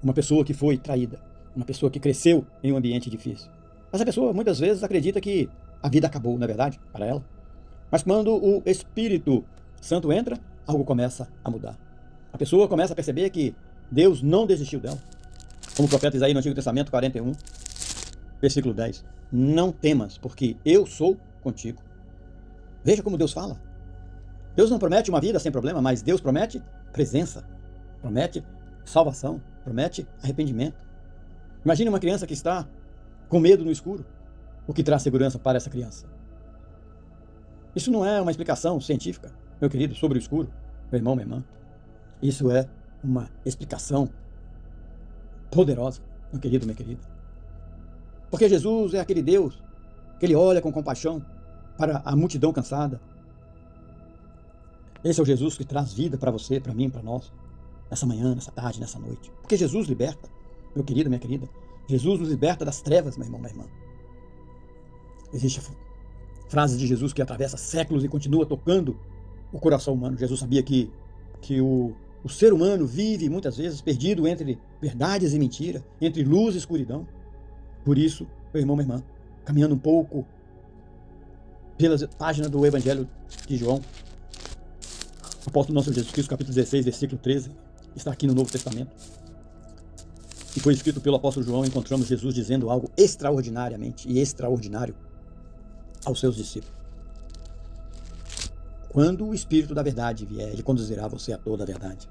Uma pessoa que foi traída. Uma pessoa que cresceu em um ambiente difícil. Essa pessoa muitas vezes acredita que a vida acabou, não é verdade? Para ela. Mas quando o Espírito Santo entra, algo começa a mudar. A pessoa começa a perceber que Deus não desistiu dela. Como o profeta Isaías no Antigo Testamento 41, versículo 10. Não temas, porque eu sou contigo. Veja como Deus fala. Deus não promete uma vida sem problema, mas Deus promete presença, promete salvação, promete arrependimento. Imagine uma criança que está com medo no escuro. O que traz segurança para essa criança? Isso não é uma explicação científica, meu querido, sobre o escuro, meu irmão, minha irmã. Isso é uma explicação poderosa, meu querido, minha querida. Porque Jesus é aquele Deus que ele olha com compaixão para a multidão cansada. Esse é o Jesus que traz vida para você, para mim, para nós, nessa manhã, nessa tarde, nessa noite. Porque Jesus liberta, meu querido, minha querida. Jesus nos liberta das trevas, meu irmão, minha irmã. Existe frases de Jesus que atravessa séculos e continua tocando o coração humano. Jesus sabia que o ser humano vive muitas vezes perdido entre verdades e mentira, entre luz e escuridão. Por isso, meu irmão, minha irmã, caminhando um pouco pelas páginas do Evangelho de João, o apóstolo nosso Jesus Cristo, capítulo 16, versículo 13, está aqui no Novo Testamento. E foi escrito pelo apóstolo João, encontramos Jesus dizendo algo extraordinariamente e extraordinário aos seus discípulos. Quando o Espírito da verdade vier, ele conduzirá você a toda a verdade.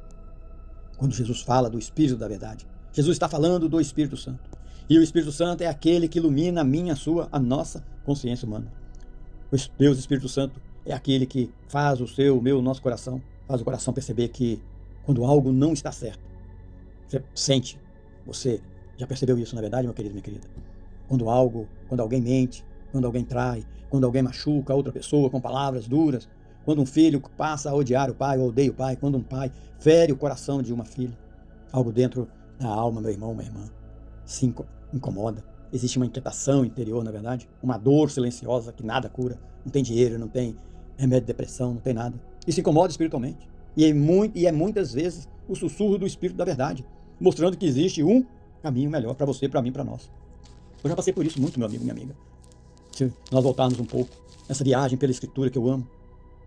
Quando Jesus fala do Espírito da verdade, Jesus está falando do Espírito Santo. E o Espírito Santo é aquele que ilumina a minha, a sua, a nossa consciência humana. O Deus Espírito Santo é aquele que faz o seu, o meu, o nosso coração, faz o coração perceber que quando algo não está certo, você sente, você já percebeu isso, na verdade, meu querido, minha querida? Quando alguém mente, quando alguém trai, quando alguém machuca outra pessoa com palavras duras, quando um filho passa a odiar o pai ou odeia o pai, quando um pai fere o coração de uma filha, algo dentro da alma, meu irmão, minha irmã, se incomoda. Existe uma inquietação interior, na verdade, uma dor silenciosa que nada cura, não tem dinheiro, não tem remédio de depressão, não tem nada. Isso incomoda espiritualmente. E é muitas vezes o sussurro do Espírito da verdade, mostrando que existe um caminho melhor para você, para mim, para nós. Eu já passei por isso muito, meu amigo, minha amiga. Se nós voltarmos um pouco nessa viagem pela Escritura que eu amo,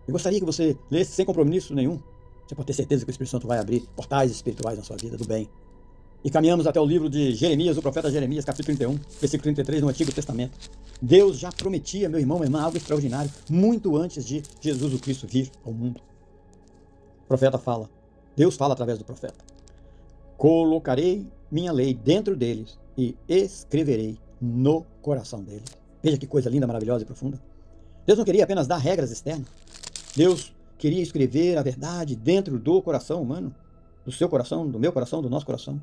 eu gostaria que você lesse sem compromisso nenhum. Você pode ter certeza que o Espírito Santo vai abrir portais espirituais na sua vida, do bem. E caminhamos até o livro de Jeremias, o profeta Jeremias, capítulo 31, versículo 33, no Antigo Testamento. Deus já prometia, meu irmão, minha irmã, algo extraordinário, muito antes de Jesus o Cristo vir ao mundo. O profeta fala, Deus fala através do profeta. Colocarei minha lei dentro deles e escreverei no coração deles. Veja que coisa linda, maravilhosa e profunda. Deus não queria apenas dar regras externas. Deus queria escrever a verdade dentro do coração humano, do seu coração, do meu coração, do nosso coração.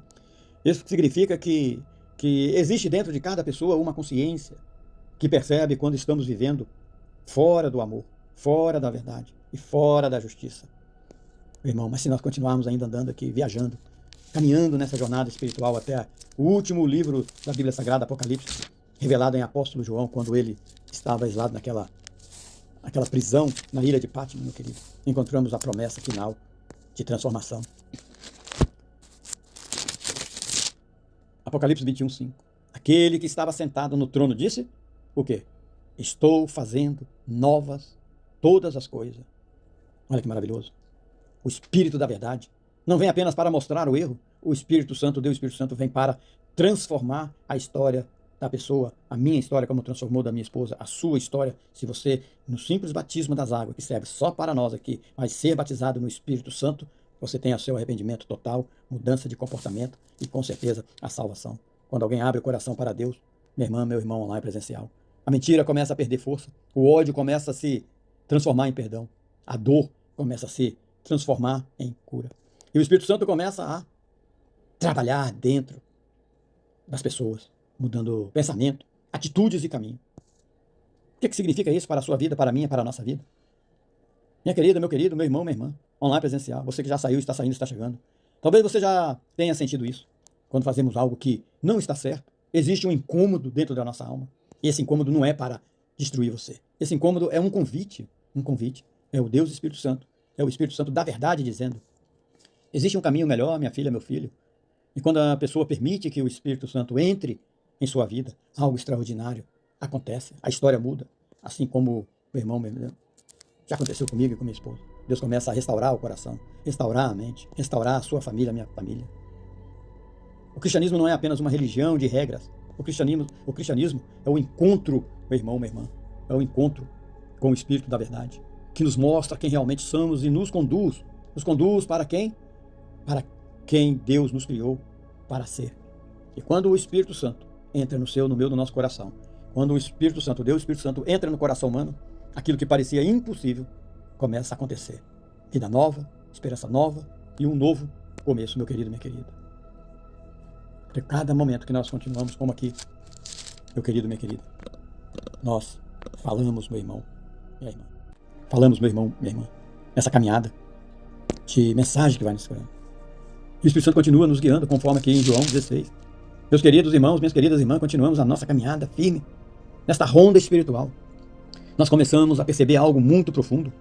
Isso significa que existe dentro de cada pessoa uma consciência que percebe quando estamos vivendo fora do amor, fora da verdade e fora da justiça. meu irmão, mas se nós continuarmos ainda andando aqui, viajando, caminhando nessa jornada espiritual até o último livro da Bíblia Sagrada, Apocalipse, revelado em Apóstolo João, quando ele estava exilado naquela prisão na ilha de Patmos, meu querido, encontramos a promessa final de transformação. Apocalipse 21:5. Aquele que estava sentado no trono disse o quê? Estou fazendo novas todas as coisas. Olha que maravilhoso. O Espírito da verdade não vem apenas para mostrar o erro. O Espírito Santo, Deus, o Espírito Santo vem para transformar a história da pessoa, a minha história como transformou da minha esposa, a sua história. Se você, no simples batismo das águas, que serve só para nós aqui, vai ser batizado no Espírito Santo, você tem o seu arrependimento total, mudança de comportamento e, com certeza, a salvação. Quando alguém abre o coração para Deus, minha irmã, meu irmão online presencial, a mentira começa a perder força, o ódio começa a se transformar em perdão, a dor começa a se transformar em cura. E o Espírito Santo começa a trabalhar dentro das pessoas, mudando pensamento, atitudes e caminho. O que significa isso para a sua vida, para a minha, para a nossa vida? Minha querida, meu querido, meu irmão, minha irmã, online presencial, você que já saiu, está saindo, está chegando. Talvez você já tenha sentido isso. Quando fazemos algo que não está certo, existe um incômodo dentro da nossa alma. E esse incômodo não é para destruir você. Esse incômodo é um convite. Um convite. É o Deus Espírito Santo. É o Espírito Santo da verdade dizendo: existe um caminho melhor, minha filha, meu filho. E quando a pessoa permite que o Espírito Santo entre em sua vida, algo extraordinário acontece. A história muda. Assim como meu irmão, já aconteceu comigo e com minha esposa. Deus começa a restaurar o coração, restaurar a mente, restaurar a sua família, a minha família. O cristianismo não é apenas uma religião de regras. O cristianismo é o encontro, meu irmão, minha irmã, é o encontro com o Espírito da verdade, que nos mostra quem realmente somos e nos conduz. Nos conduz para quem? Para quem Deus nos criou para ser. E quando o Espírito Santo entra no seu, no meu, no nosso coração, quando o Espírito Santo, Deus, o Espírito Santo entra no coração humano, aquilo que parecia impossível começa a acontecer. Vida nova, esperança nova e um novo começo, meu querido, minha querida. De cada momento que nós continuamos como aqui, meu querido, minha querida, nós falamos, meu irmão, minha irmã. Falamos, meu irmão, minha irmã, nessa caminhada de mensagem que vai nos curando. E o Espírito Santo continua nos guiando, conforme aqui em João 16. Meus queridos irmãos, minhas queridas irmãs, continuamos a nossa caminhada firme, nesta ronda espiritual. Nós começamos a perceber algo muito profundo,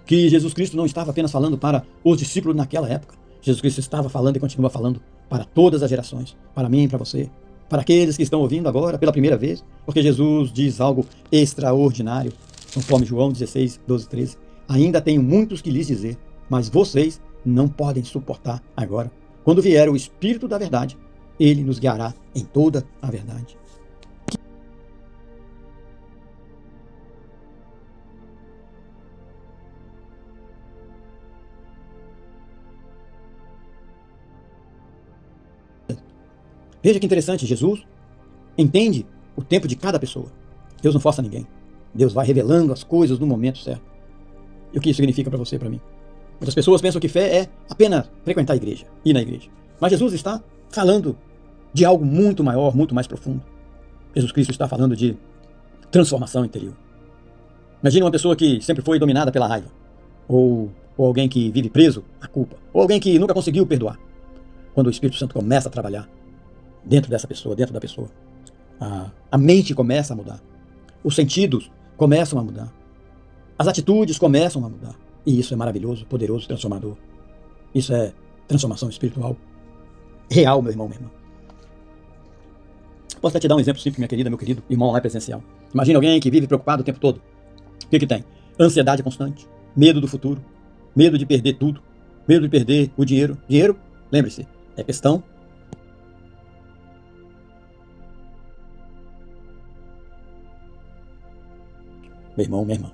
que Jesus Cristo não estava apenas falando para os discípulos naquela época. Jesus Cristo estava falando e continua falando para todas as gerações, para mim e para você, para aqueles que estão ouvindo agora pela primeira vez, porque Jesus diz algo extraordinário, conforme João 16, 12, 13. Ainda tenho muitos que lhes dizer, mas vocês não podem suportar agora. Quando vier o Espírito da verdade, ele nos guiará em toda a verdade. Veja que interessante, Jesus entende o tempo de cada pessoa. Deus não força ninguém. Deus vai revelando as coisas no momento certo. E o que isso significa para você e para mim? Muitas pessoas pensam que fé é apenas frequentar a igreja, ir na igreja. Mas Jesus está falando de algo muito maior, muito mais profundo. Jesus Cristo está falando de transformação interior. Imagine uma pessoa que sempre foi dominada pela raiva, ou alguém que vive preso à culpa, ou alguém que nunca conseguiu perdoar. Quando o Espírito Santo começa a trabalhar dentro dessa pessoa, dentro da pessoa, a mente começa a mudar, os sentidos começam a mudar, as atitudes começam a mudar. E isso é maravilhoso, poderoso, transformador. Isso é transformação espiritual real, meu irmão, minha irmã. Posso até te dar um exemplo simples, minha querida, meu querido irmão online presencial. Imagina alguém que vive preocupado o tempo todo. O que tem? Ansiedade constante, medo do futuro, medo de perder tudo, medo de perder o dinheiro. Dinheiro, lembre-se, é questão meu irmão, minha irmã.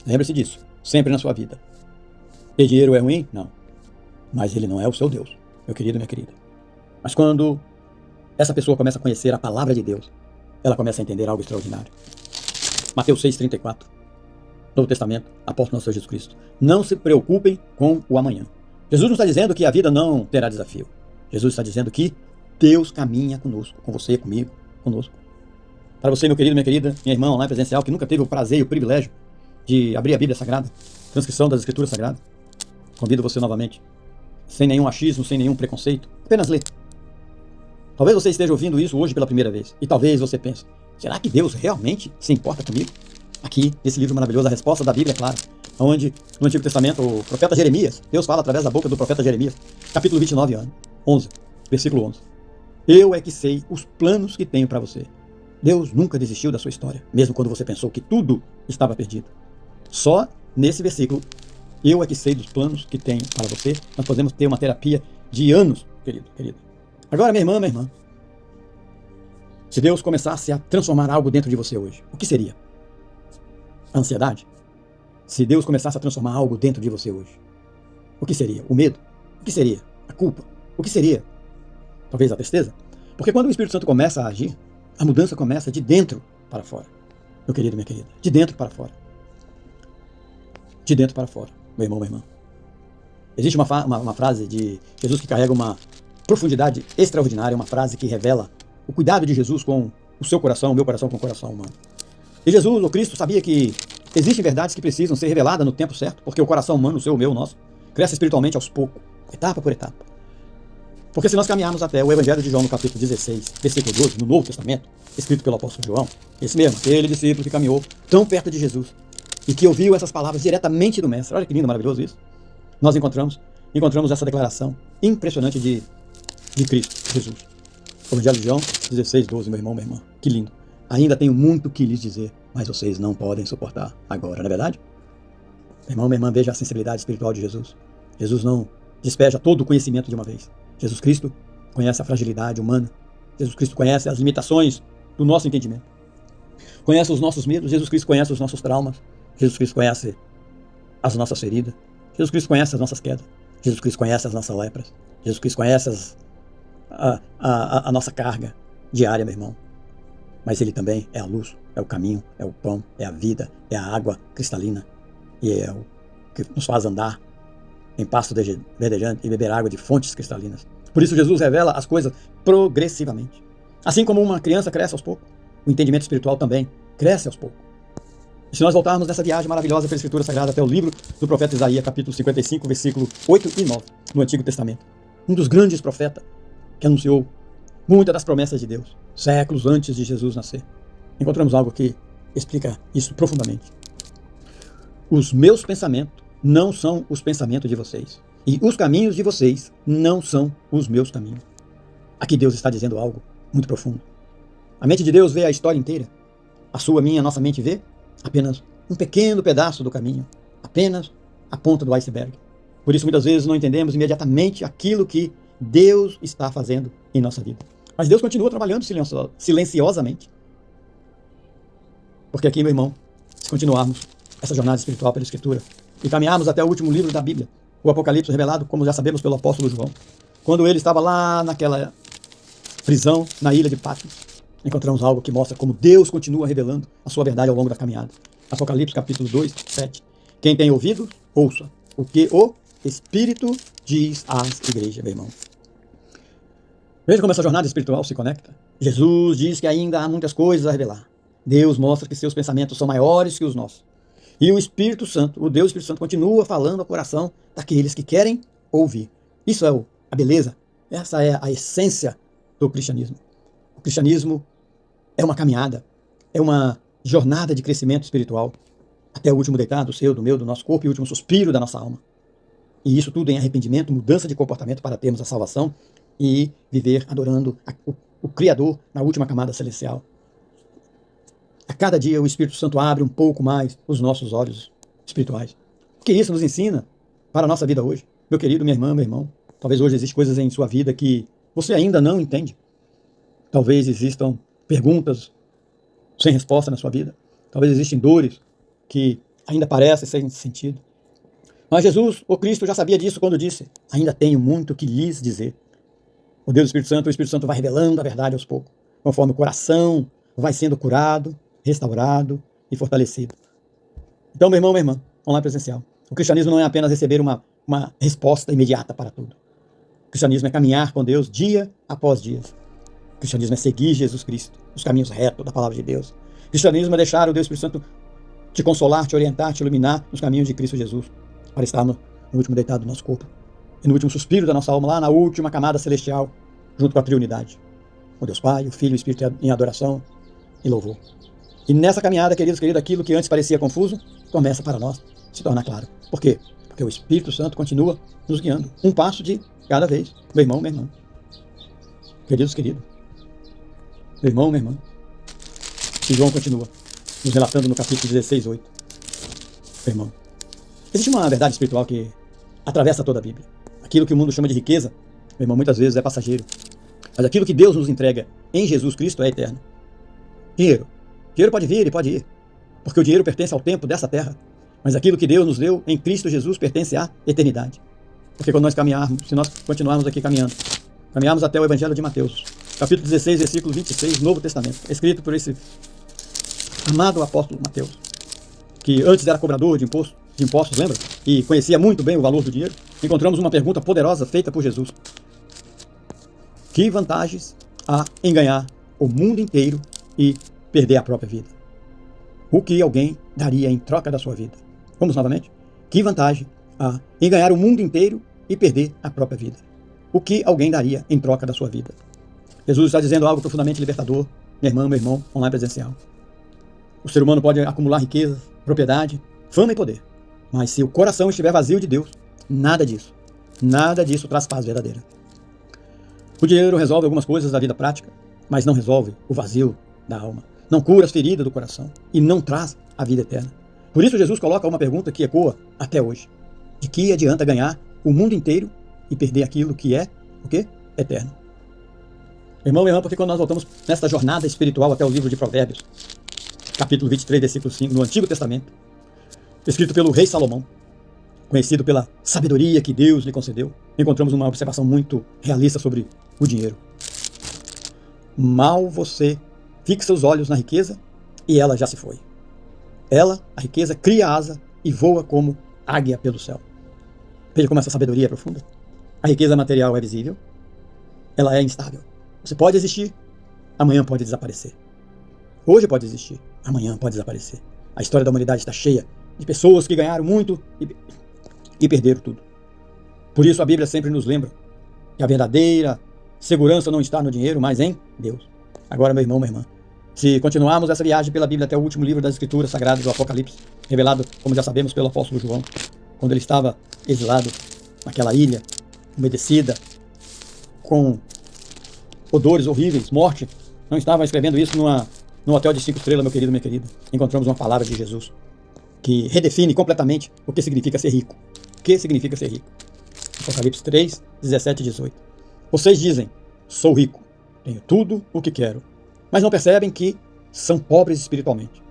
Lembre-se disso, sempre na sua vida. Ter dinheiro é ruim? Não. Mas ele não é o seu Deus, meu querido, minha querida. Mas quando essa pessoa começa a conhecer a palavra de Deus, ela começa a entender algo extraordinário. Mateus 6,34. Novo Testamento, apóstolo nosso Senhor Jesus Cristo. Não se preocupem com o amanhã. Jesus não está dizendo que a vida não terá desafio. Jesus está dizendo que Deus caminha conosco, com você, comigo, conosco. Para você, meu querido, minha querida, minha irmã online presencial, que nunca teve o prazer e o privilégio de abrir a Bíblia Sagrada, transcrição das Escrituras Sagradas, Convido você novamente, sem nenhum achismo, sem nenhum preconceito, apenas lê. Talvez você esteja ouvindo isso hoje pela primeira vez, e talvez você pense, será que Deus realmente se importa comigo? Aqui, nesse livro maravilhoso, a resposta da Bíblia é clara, onde no Antigo Testamento o profeta Jeremias, Deus fala através da boca do profeta Jeremias, capítulo 29, 11, versículo 11. Eu é que sei os planos que tenho para você. Deus nunca desistiu da sua história, mesmo quando você pensou que tudo estava perdido. Só nesse versículo, eu é que sei dos planos que tenho para você, nós podemos ter uma terapia de anos, querido, querida. Agora, minha irmã, se Deus começasse a transformar algo dentro de você hoje, o que seria? A ansiedade? Se Deus começasse a transformar algo dentro de você hoje, o que seria? O medo? O que seria? A culpa? O que seria? Talvez a tristeza? Porque quando o Espírito Santo começa a agir, a mudança começa de dentro para fora. Meu querido, minha querida, de dentro para fora. De dentro para fora, meu irmão, minha irmã. Existe uma frase de Jesus que carrega uma profundidade extraordinária, uma frase que revela o cuidado de Jesus com o seu coração, o meu coração com o coração humano. E Jesus, o Cristo, sabia que existem verdades que precisam ser reveladas no tempo certo, porque o coração humano, o seu, o meu, o nosso, cresce espiritualmente aos poucos, etapa por etapa. Porque se nós caminharmos até o Evangelho de João, no capítulo 16, versículo 12, no Novo Testamento, escrito pelo apóstolo João, esse mesmo, aquele discípulo que caminhou tão perto de Jesus e que ouviu essas palavras diretamente do Mestre, olha que lindo, maravilhoso isso, nós encontramos essa declaração impressionante de Cristo, Jesus. Evangelho de João 16, 12, meu irmão, minha irmã, que lindo. Ainda tenho muito que lhes dizer, mas vocês não podem suportar agora, não é verdade? Meu irmão, minha irmã, veja a sensibilidade espiritual de Jesus. Jesus não despeja todo o conhecimento de uma vez. Jesus Cristo conhece a fragilidade humana. Jesus Cristo conhece as limitações do nosso entendimento. Conhece os nossos medos. Jesus Cristo conhece os nossos traumas. Jesus Cristo conhece as nossas feridas. Jesus Cristo conhece as nossas quedas. Jesus Cristo conhece as nossas lepras. Jesus Cristo conhece a nossa carga diária, meu irmão. Mas Ele também é a luz, é o caminho, é o pão, é a vida, é a água cristalina. E é o que nos faz andar em pasto verdejante e beber água de fontes cristalinas. Por isso Jesus revela as coisas progressivamente. Assim como uma criança cresce aos poucos, o entendimento espiritual também cresce aos poucos. E se nós voltarmos nessa viagem maravilhosa pela Escritura Sagrada até o livro do profeta Isaías, capítulo 55, versículo 8 e 9, no Antigo Testamento, um dos grandes profetas que anunciou muitas das promessas de Deus, séculos antes de Jesus nascer, encontramos algo que explica isso profundamente. Os meus pensamentos não são os pensamentos de vocês, e os caminhos de vocês não são os meus caminhos. Aqui Deus está dizendo algo muito profundo. A mente de Deus vê a história inteira. A sua, minha, nossa mente vê apenas um pequeno pedaço do caminho, apenas a ponta do iceberg. Por isso, muitas vezes, não entendemos imediatamente aquilo que Deus está fazendo em nossa vida. Mas Deus continua trabalhando silenciosamente. Porque aqui, meu irmão, se continuarmos essa jornada espiritual pela Escritura e caminharmos até o último livro da Bíblia, o Apocalipse revelado, como já sabemos pelo apóstolo João, quando ele estava lá naquela prisão, na ilha de Patmos, encontramos algo que mostra como Deus continua revelando a sua verdade ao longo da caminhada. Apocalipse capítulo 2, 7. Quem tem ouvido, ouça o que o Espírito diz às igrejas, meu irmão. Veja como essa jornada espiritual se conecta. Jesus diz que ainda há muitas coisas a revelar. Deus mostra que seus pensamentos são maiores que os nossos. E o Espírito Santo, o Deus Espírito Santo, continua falando ao coração daqueles que querem ouvir. Isso é a beleza. Essa é a essência do cristianismo. O cristianismo é uma caminhada, é uma jornada de crescimento espiritual até o último deitado, do seu, do meu, do nosso corpo e o último suspiro da nossa alma. E isso tudo em arrependimento, mudança de comportamento para termos a salvação e viver adorando o Criador na última camada celestial. A cada dia o Espírito Santo abre um pouco mais os nossos olhos espirituais. O que isso nos ensina para a nossa vida hoje? Meu querido, minha irmã, meu irmão, talvez hoje existam coisas em sua vida que você ainda não entende. Talvez existam perguntas sem resposta na sua vida. Talvez existem dores que ainda parecem sem sentido. Mas Jesus, o Cristo, já sabia disso quando disse: ainda tenho muito que lhes dizer. O Espírito Santo vai revelando a verdade aos poucos, conforme o coração vai sendo curado, restaurado e fortalecido. Então, meu irmão, minha irmã, online presencial, o cristianismo não é apenas receber uma resposta imediata para tudo. O cristianismo é caminhar com Deus dia após dia. O cristianismo é seguir Jesus Cristo, os caminhos retos da palavra de Deus. O cristianismo é deixar o Deus Espírito Santo te consolar, te orientar, te iluminar nos caminhos de Cristo Jesus, para estar no último deitado do nosso corpo, e no último suspiro da nossa alma, lá na última camada celestial, junto com a triunidade, o Deus Pai, o Filho e o Espírito em adoração e louvor. E nessa caminhada, queridos, aquilo que antes parecia confuso, começa para nós se tornar claro. Por quê? Porque o Espírito Santo continua nos guiando, um passo de cada vez. Meu irmão, minha irmã. Queridos, meu irmão, minha irmã. E João continua nos relatando no capítulo 16, 8. Meu irmão, existe uma verdade espiritual que atravessa toda a Bíblia. Aquilo que o mundo chama de riqueza, meu irmão, muitas vezes é passageiro. Mas aquilo que Deus nos entrega em Jesus Cristo é eterno. Dinheiro pode vir e pode ir, porque o dinheiro pertence ao tempo dessa terra. Mas aquilo que Deus nos deu em Cristo Jesus pertence à eternidade. Porque quando nós caminharmos, se nós continuarmos aqui caminharmos até o Evangelho de Mateus, capítulo 16, versículo 26, Novo Testamento, escrito por esse amado apóstolo Mateus, que antes era cobrador de impostos, lembra? E conhecia muito bem o valor do dinheiro. Encontramos uma pergunta poderosa feita por Jesus. Que vantagens há em ganhar o mundo inteiro e perder a própria vida? O que alguém daria em troca da sua vida? Vamos novamente? Que vantagem há em ganhar o mundo inteiro e perder a própria vida? O que alguém daria em troca da sua vida? Jesus está dizendo algo profundamente libertador. Minha irmã, meu irmão, online presencial. O ser humano pode acumular riqueza, propriedade, fama e poder. Mas se o coração estiver vazio de Deus, nada disso traz paz verdadeira. O dinheiro resolve algumas coisas da vida prática, mas não resolve o vazio da alma. Não cura as feridas do coração e não traz a vida eterna. Por isso Jesus coloca uma pergunta que ecoa até hoje. De que adianta ganhar o mundo inteiro e perder aquilo que é, o quê? Eterno. Irmão, minha irmã, porque quando nós voltamos nesta jornada espiritual até o livro de Provérbios, capítulo 23, versículo 5, no Antigo Testamento, escrito pelo rei Salomão, conhecido pela sabedoria que Deus lhe concedeu, encontramos uma observação muito realista sobre o dinheiro. Mal você fixa os olhos na riqueza e ela já se foi. Ela, a riqueza, cria asa e voa como águia pelo céu. Veja como essa sabedoria é profunda. A riqueza material é visível, ela é instável. Você pode existir, amanhã pode desaparecer. Hoje pode existir, amanhã pode desaparecer. A história da humanidade está cheia de pessoas que ganharam muito e perderam tudo. Por isso a Bíblia sempre nos lembra que a verdadeira segurança não está no dinheiro, mas em Deus. Agora, meu irmão, minha irmã, se continuarmos essa viagem pela Bíblia até o último livro das Escrituras Sagradas do Apocalipse, revelado, como já sabemos, pelo apóstolo João, quando ele estava exilado naquela ilha, umedecida, com odores horríveis, morte, não estava escrevendo isso num hotel de 5 estrelas, meu querido, minha querida. Encontramos uma palavra de Jesus que redefine completamente o que significa ser rico. O que significa ser rico? Apocalipse 3, 17 e 18. Vocês dizem, sou rico, tenho tudo o que quero, mas não percebem que são pobres espiritualmente.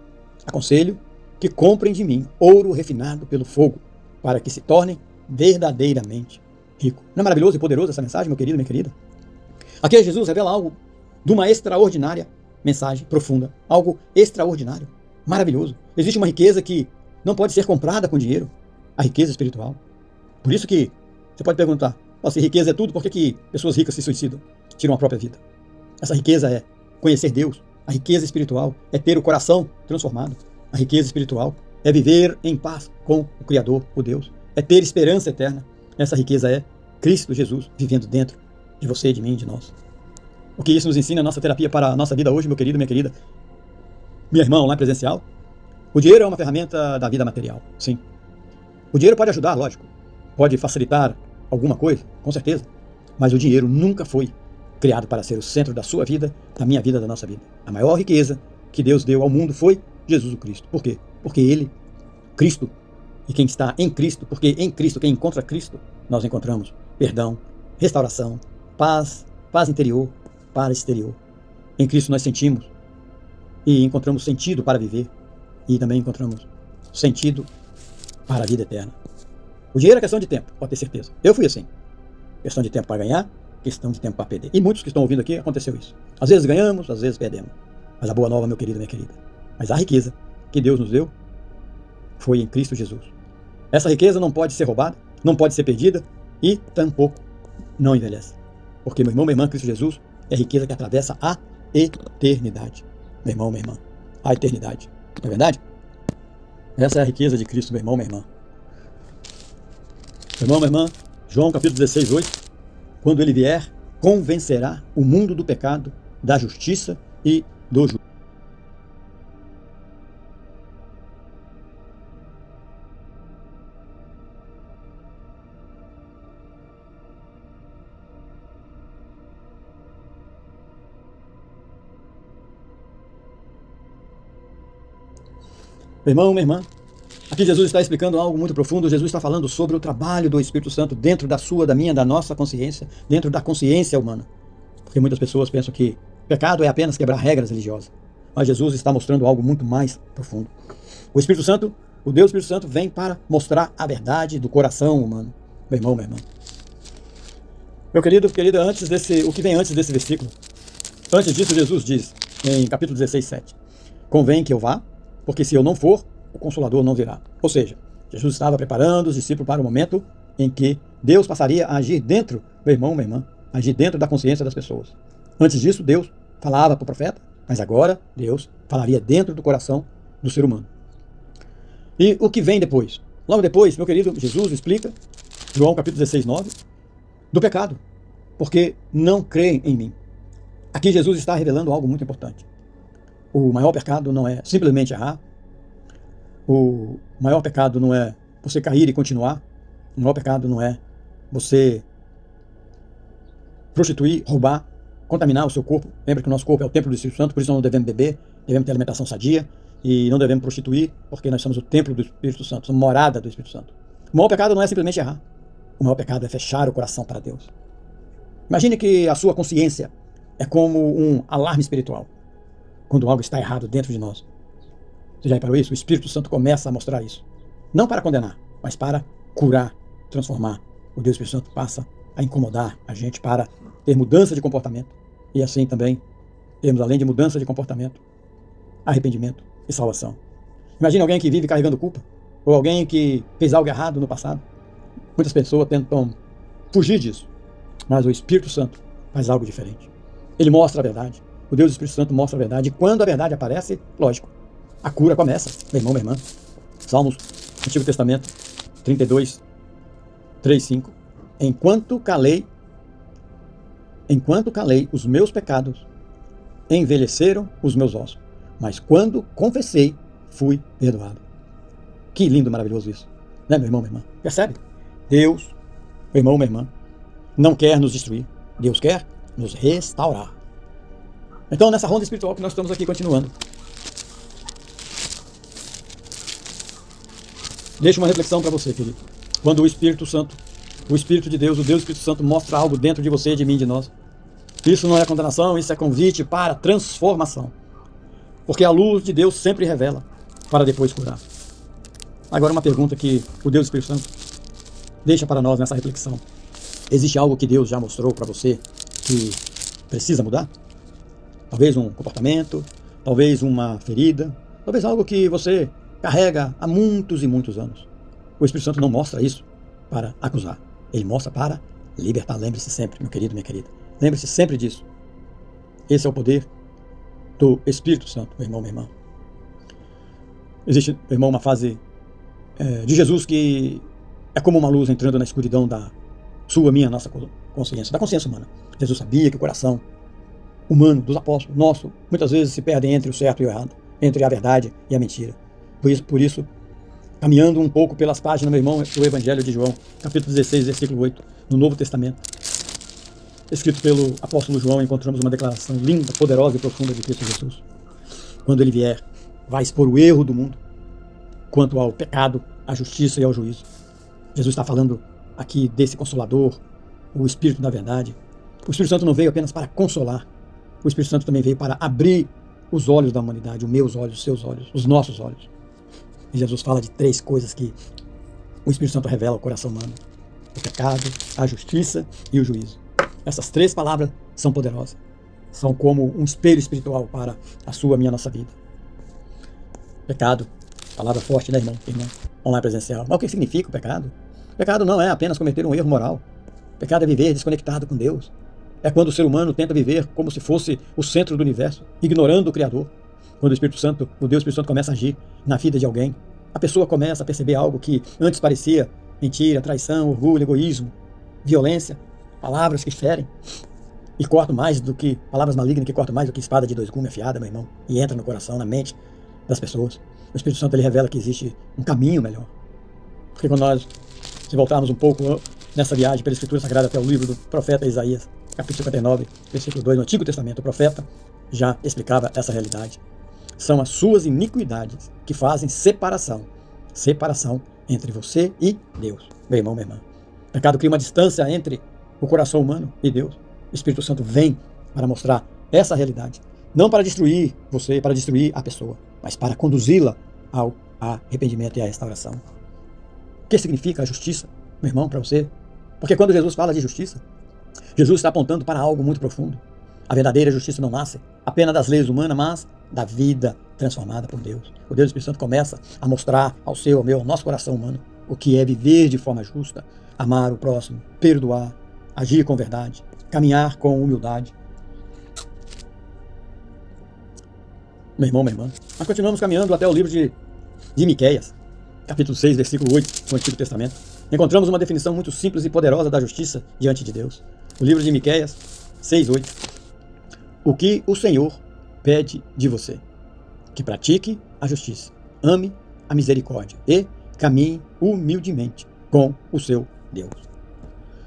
Aconselho que comprem de mim ouro refinado pelo fogo, para que se tornem verdadeiramente ricos. Não é maravilhoso e poderoso essa mensagem, meu querido, minha querida? Aqui Jesus revela algo de uma extraordinária mensagem profunda, algo extraordinário, maravilhoso. Existe uma riqueza que não pode ser comprada com dinheiro, a riqueza espiritual. Por isso que você pode perguntar, se riqueza é tudo, por que pessoas ricas se suicidam, tiram a própria vida? Essa riqueza é conhecer Deus. A riqueza espiritual é ter o coração transformado. A riqueza espiritual é viver em paz com o Criador, o Deus. É ter esperança eterna. Essa riqueza é Cristo Jesus vivendo dentro de você, de mim, de nós. O que isso nos ensina, a nossa terapia para a nossa vida hoje, meu querido, minha querida, minha irmã online presencial? O dinheiro é uma ferramenta da vida material, sim. O dinheiro pode ajudar, lógico. Pode facilitar alguma coisa, com certeza. Mas o dinheiro nunca foi criado para ser o centro da sua vida, da minha vida, da nossa vida. A maior riqueza que Deus deu ao mundo foi Jesus o Cristo. Por quê? Porque Ele, Cristo, e quem está em Cristo, porque em Cristo, quem encontra Cristo, nós encontramos perdão, restauração, paz interior, paz exterior. Em Cristo nós sentimos e encontramos sentido para viver e também encontramos sentido para a vida eterna. O dinheiro é questão de tempo, pode ter certeza. Eu fui assim. Questão de tempo para ganhar, questão de tempo para perder. E muitos que estão ouvindo aqui, aconteceu isso. Às vezes ganhamos, às vezes perdemos. Mas a boa nova, meu querido, minha querida, mas a riqueza que Deus nos deu foi em Cristo Jesus. Essa riqueza não pode ser roubada, não pode ser perdida e tampouco não envelhece. Porque, meu irmão, minha irmã, Cristo Jesus é riqueza que atravessa a eternidade. Meu irmão, minha irmã, a eternidade. Não é verdade? Essa é a riqueza de Cristo, meu irmão, minha irmã. Irmão, minha irmã, João capítulo 16, 8. Quando ele vier, convencerá o mundo do pecado, da justiça e do juízo. Meu irmão, minha irmã, aqui Jesus está explicando algo muito profundo. Jesus está falando sobre o trabalho do Espírito Santo dentro da sua, da minha, da nossa consciência, dentro da consciência humana. Porque muitas pessoas pensam que pecado é apenas quebrar regras religiosas. Mas Jesus está mostrando algo muito mais profundo. O Espírito Santo, o Deus Espírito Santo, vem para mostrar a verdade do coração humano. Meu irmão, minha irmã. Meu querido, querida, o que vem antes desse versículo? Antes disso, Jesus diz, em capítulo 16, 7. Convém que eu vá, porque se eu não for, o Consolador não virá. Ou seja, Jesus estava preparando os discípulos para o momento em que Deus passaria a agir dentro, meu irmão, minha irmã, agir dentro da consciência das pessoas. Antes disso, Deus falava para o profeta, mas agora Deus falaria dentro do coração do ser humano. E o que vem depois? Logo depois, meu querido, Jesus explica, João capítulo 16, 9, do pecado, porque não creem em mim. Aqui Jesus está revelando algo muito importante. O maior pecado não é simplesmente errar. O maior pecado não é você cair e continuar. O maior pecado não é você prostituir, roubar, contaminar o seu corpo. Lembra que o nosso corpo é o templo do Espírito Santo, por isso nós não devemos beber, devemos ter alimentação sadia e não devemos prostituir, porque nós somos o templo do Espírito Santo, somos morada do Espírito Santo. O maior pecado não é simplesmente errar. O maior pecado é fechar o coração para Deus. Imagine que a sua consciência é como um alarme espiritual. Quando algo está errado dentro de nós. Você já reparou isso? O Espírito Santo começa a mostrar isso. Não para condenar, mas para curar, transformar. O Deus Espírito Santo passa a incomodar a gente para ter mudança de comportamento. E assim também temos, além de mudança de comportamento, arrependimento e salvação. Imagine alguém que vive carregando culpa, ou alguém que fez algo errado no passado. Muitas pessoas tentam fugir disso, mas o Espírito Santo faz algo diferente. Ele mostra a verdade. O Deus Espírito Santo mostra a verdade. E quando a verdade aparece, lógico, a cura começa. Meu irmão, minha irmã. Salmos, Antigo Testamento, 32, 3, 5. Enquanto calei os meus pecados, envelheceram os meus ossos. Mas quando confessei, fui perdoado. Que lindo, maravilhoso isso. Né, meu irmão, minha irmã? Percebe? Deus, meu irmão, minha irmã, não quer nos destruir. Deus quer nos restaurar. Então, nessa ronda espiritual que nós estamos aqui continuando, deixa uma reflexão para você, querido. Quando o Espírito Santo, o Espírito de Deus, o Deus Espírito Santo mostra algo dentro de você, de mim, de nós, isso não é condenação, isso é convite para transformação. Porque a luz de Deus sempre revela, para depois curar. Agora uma pergunta que o Deus Espírito Santo deixa para nós nessa reflexão. Existe algo que Deus já mostrou para você que precisa mudar? Talvez um comportamento, talvez uma ferida, talvez algo que você carrega há muitos e muitos anos. O Espírito Santo não mostra isso para acusar. Ele mostra para libertar. Lembre-se sempre, meu querido, minha querida. Lembre-se sempre disso. Esse é o poder do Espírito Santo, meu irmão, minha irmã. Existe, meu irmão, uma fase de Jesus que é como uma luz entrando na escuridão da sua, minha, nossa consciência, da consciência humana. Jesus sabia que o coração humano, dos apóstolos, nosso, muitas vezes se perdem entre o certo e o errado, entre a verdade e a mentira. Por isso, caminhando um pouco pelas páginas, meu irmão, do Evangelho de João, capítulo 16, versículo 8, no Novo Testamento, escrito pelo apóstolo João, encontramos uma declaração linda, poderosa e profunda de Cristo Jesus. Quando ele vier, vai expor o erro do mundo quanto ao pecado, à justiça e ao juízo. Jesus está falando aqui desse Consolador, o Espírito da verdade. O Espírito Santo não veio apenas para consolar, o Espírito Santo também veio para abrir os olhos da humanidade, os meus olhos, os seus olhos, os nossos olhos. E Jesus fala de 3 coisas que o Espírito Santo revela ao coração humano: o pecado, a justiça e o juízo. Essas 3 palavras são poderosas. São como um espelho espiritual para a sua, minha, nossa vida. Pecado, palavra forte, né, irmão? Irmã, online presencial. Mas o que significa o pecado? O pecado não é apenas cometer um erro moral. O pecado é viver desconectado com Deus. É quando o ser humano tenta viver como se fosse o centro do universo, ignorando o Criador. Quando o Espírito Santo, o Deus Espírito Santo começa a agir na vida de alguém, a pessoa começa a perceber algo que antes parecia mentira, traição, orgulho, egoísmo, violência, palavras que ferem e cortam mais do que, palavras malignas que cortam mais do que espada de 2 gumes afiada, meu irmão, e entra no coração, na mente das pessoas. O Espírito Santo, ele revela que existe um caminho melhor. Porque quando nós, se voltarmos um pouco nessa viagem pela Escritura Sagrada até o livro do profeta Isaías, capítulo 59, versículo 2, no Antigo Testamento, o profeta já explicava essa realidade. São as suas iniquidades que fazem separação entre você e Deus, meu irmão, minha irmã. O pecado cria uma distância entre o coração humano e Deus. O Espírito Santo vem para mostrar essa realidade, não para destruir você, para destruir a pessoa, mas para conduzi-la ao arrependimento e à restauração. O que significa a justiça, meu irmão, para você? Porque quando Jesus fala de justiça, Jesus está apontando para algo muito profundo. A verdadeira justiça não nasce apenas das leis humanas, mas da vida transformada por Deus. O Deus Espírito Santo começa a mostrar ao seu, ao meu, ao nosso coração humano o que é viver de forma justa, amar o próximo, perdoar, agir com verdade, caminhar com humildade. Meu irmão, minha irmã, nós continuamos caminhando até o livro de Miqueias, capítulo 6, versículo 8 do Antigo Testamento. Encontramos uma definição muito simples e poderosa da justiça diante de Deus. O livro de Miqueias 6, 8. O que o Senhor pede de você? Que pratique a justiça, ame a misericórdia e caminhe humildemente com o seu Deus.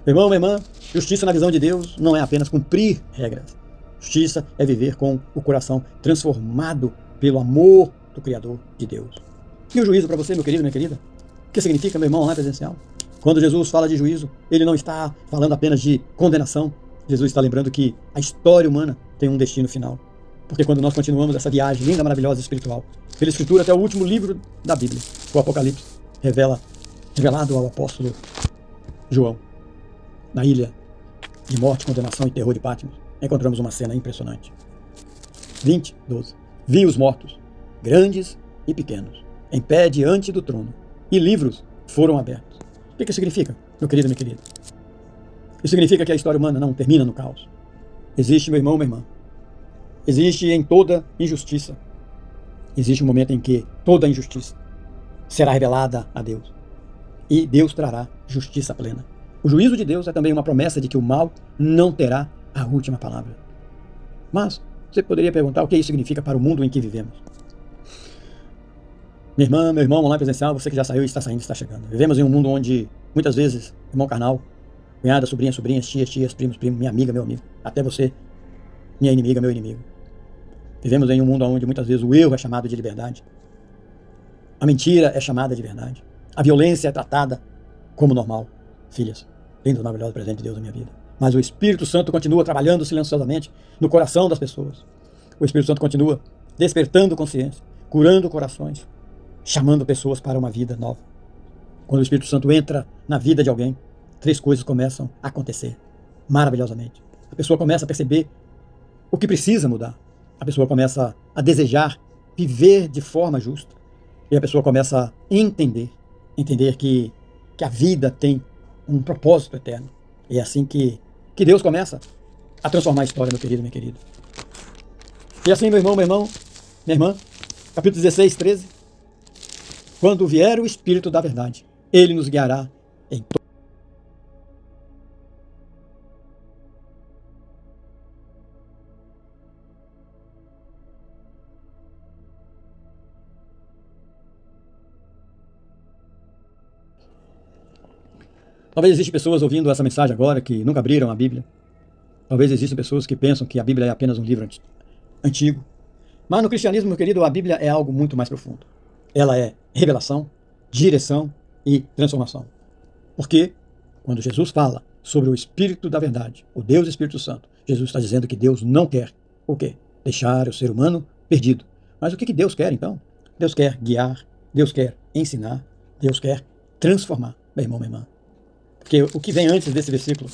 Meu irmão, minha irmã, justiça na visão de Deus não é apenas cumprir regras. Justiça é viver com o coração transformado pelo amor do Criador de Deus. E o juízo para você, meu querido, minha querida? O que significa, meu irmão, lá presencial? Quando Jesus fala de juízo, ele não está falando apenas de condenação. Jesus está lembrando que a história humana tem um destino final. Porque quando nós continuamos essa viagem linda, maravilhosa, espiritual, pela Escritura até o último livro da Bíblia, o Apocalipse, revelado ao apóstolo João, na ilha de morte, condenação e terror de Patmos, encontramos uma cena impressionante. 20, 12. Vi os mortos, grandes e pequenos, em pé diante do trono, e livros foram abertos. O que significa, meu querido e minha querida? Isso significa que a história humana não termina no caos. Existe, meu irmão, minha irmã, existe em toda injustiça, existe um momento em que toda injustiça será revelada a Deus, e Deus trará justiça plena. O juízo de Deus é também uma promessa de que o mal não terá a última palavra. Mas você poderia perguntar o que isso significa para o mundo em que vivemos. Minha irmã, meu irmão, online presencial, você que já saiu e está saindo, está chegando. Vivemos em um mundo onde, muitas vezes, irmão carnal, cunhada, sobrinha, sobrinhas, tias, primos, minha amiga, meu amigo, até você, minha inimiga, meu inimigo. Vivemos em um mundo onde, muitas vezes, o erro é chamado de liberdade. A mentira é chamada de verdade. A violência é tratada como normal. Filhas, lindos, maravilhosos presentes de Deus na minha vida. Mas o Espírito Santo continua trabalhando silenciosamente no coração das pessoas. O Espírito Santo continua despertando consciência, curando corações, chamando pessoas para uma vida nova. Quando o Espírito Santo entra na vida de alguém, 3 coisas começam a acontecer maravilhosamente. A pessoa começa a perceber o que precisa mudar. A pessoa começa a desejar viver de forma justa. E a pessoa começa a entender que a vida tem um propósito eterno. E é assim que Deus começa a transformar a história, meu querido, minha querida. E assim, meu irmão, minha irmã, capítulo 16, 13. Quando vier o Espírito da verdade, ele nos guiará em todo. Talvez existam pessoas ouvindo essa mensagem agora que nunca abriram a Bíblia. Talvez existam pessoas que pensam que a Bíblia é apenas um livro antigo. Mas no cristianismo, meu querido, a Bíblia é algo muito mais profundo. Ela é revelação, direção e transformação. Porque quando Jesus fala sobre o Espírito da verdade, o Deus Espírito Santo, Jesus está dizendo que Deus não quer o quê? Deixar o ser humano perdido. Mas o que Deus quer então? Deus quer guiar, Deus quer ensinar, Deus quer transformar, meu irmão, minha irmã. Porque o que vem antes desse versículo,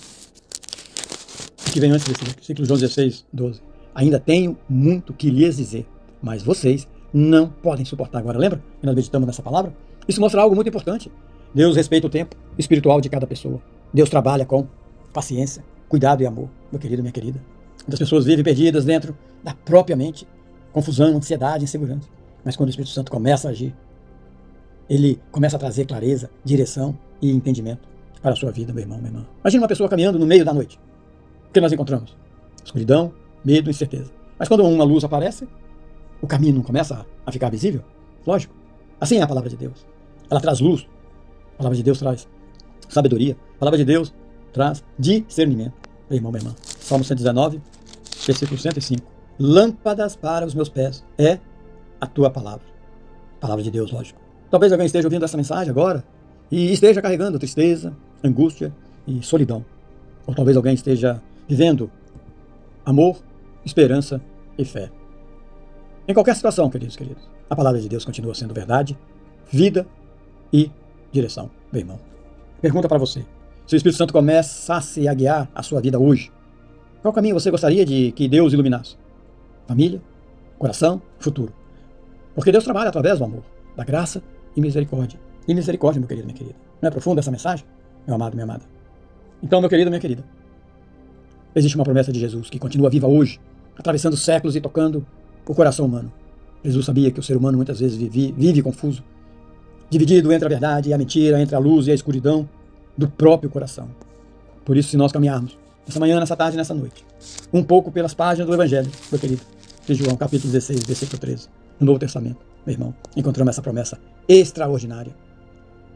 versículo João 16, 12, ainda tenho muito que lhes dizer, mas vocês não podem suportar agora. Lembra que nós meditamos nessa palavra? Isso mostra algo muito importante. Deus respeita o tempo espiritual de cada pessoa. Deus trabalha com paciência, cuidado e amor, meu querido, minha querida. Muitas pessoas vivem perdidas dentro da própria mente, confusão, ansiedade, insegurança. Mas quando o Espírito Santo começa a agir, ele começa a trazer clareza, direção e entendimento para a sua vida, meu irmão, minha irmã. Imagina uma pessoa caminhando no meio da noite. O que nós encontramos? Escuridão, medo e incerteza. Mas quando uma luz aparece, o caminho não começa a ficar visível? Lógico. Assim é a palavra de Deus. Ela traz luz. A palavra de Deus traz sabedoria. A palavra de Deus traz discernimento. Meu irmão, minha irmã. Salmo 119, versículo 105. Lâmpadas para os meus pés é a tua palavra. Palavra de Deus, lógico. Talvez alguém esteja ouvindo essa mensagem agora e esteja carregando tristeza, angústia e solidão. Ou talvez alguém esteja vivendo amor, esperança e fé. Em qualquer situação, queridos, a palavra de Deus continua sendo verdade, vida e direção, meu irmão. Pergunta para você: se o Espírito Santo começasse a guiar a sua vida hoje, qual caminho você gostaria de que Deus iluminasse? Família, coração, futuro. Porque Deus trabalha através do amor, da graça e misericórdia. E misericórdia, meu querido, minha querida. Não é profunda essa mensagem, meu amado, minha amada? Então, meu querido, minha querida, existe uma promessa de Jesus que continua viva hoje, atravessando séculos e tocando o coração humano. Jesus sabia que o ser humano muitas vezes vive confuso, dividido entre a verdade e a mentira, entre a luz e a escuridão do próprio coração. Por isso, se nós caminharmos nessa manhã, nessa tarde, nessa noite, um pouco pelas páginas do Evangelho, meu querido, de João, capítulo 16, versículo 13, no Novo Testamento, meu irmão, encontramos essa promessa extraordinária.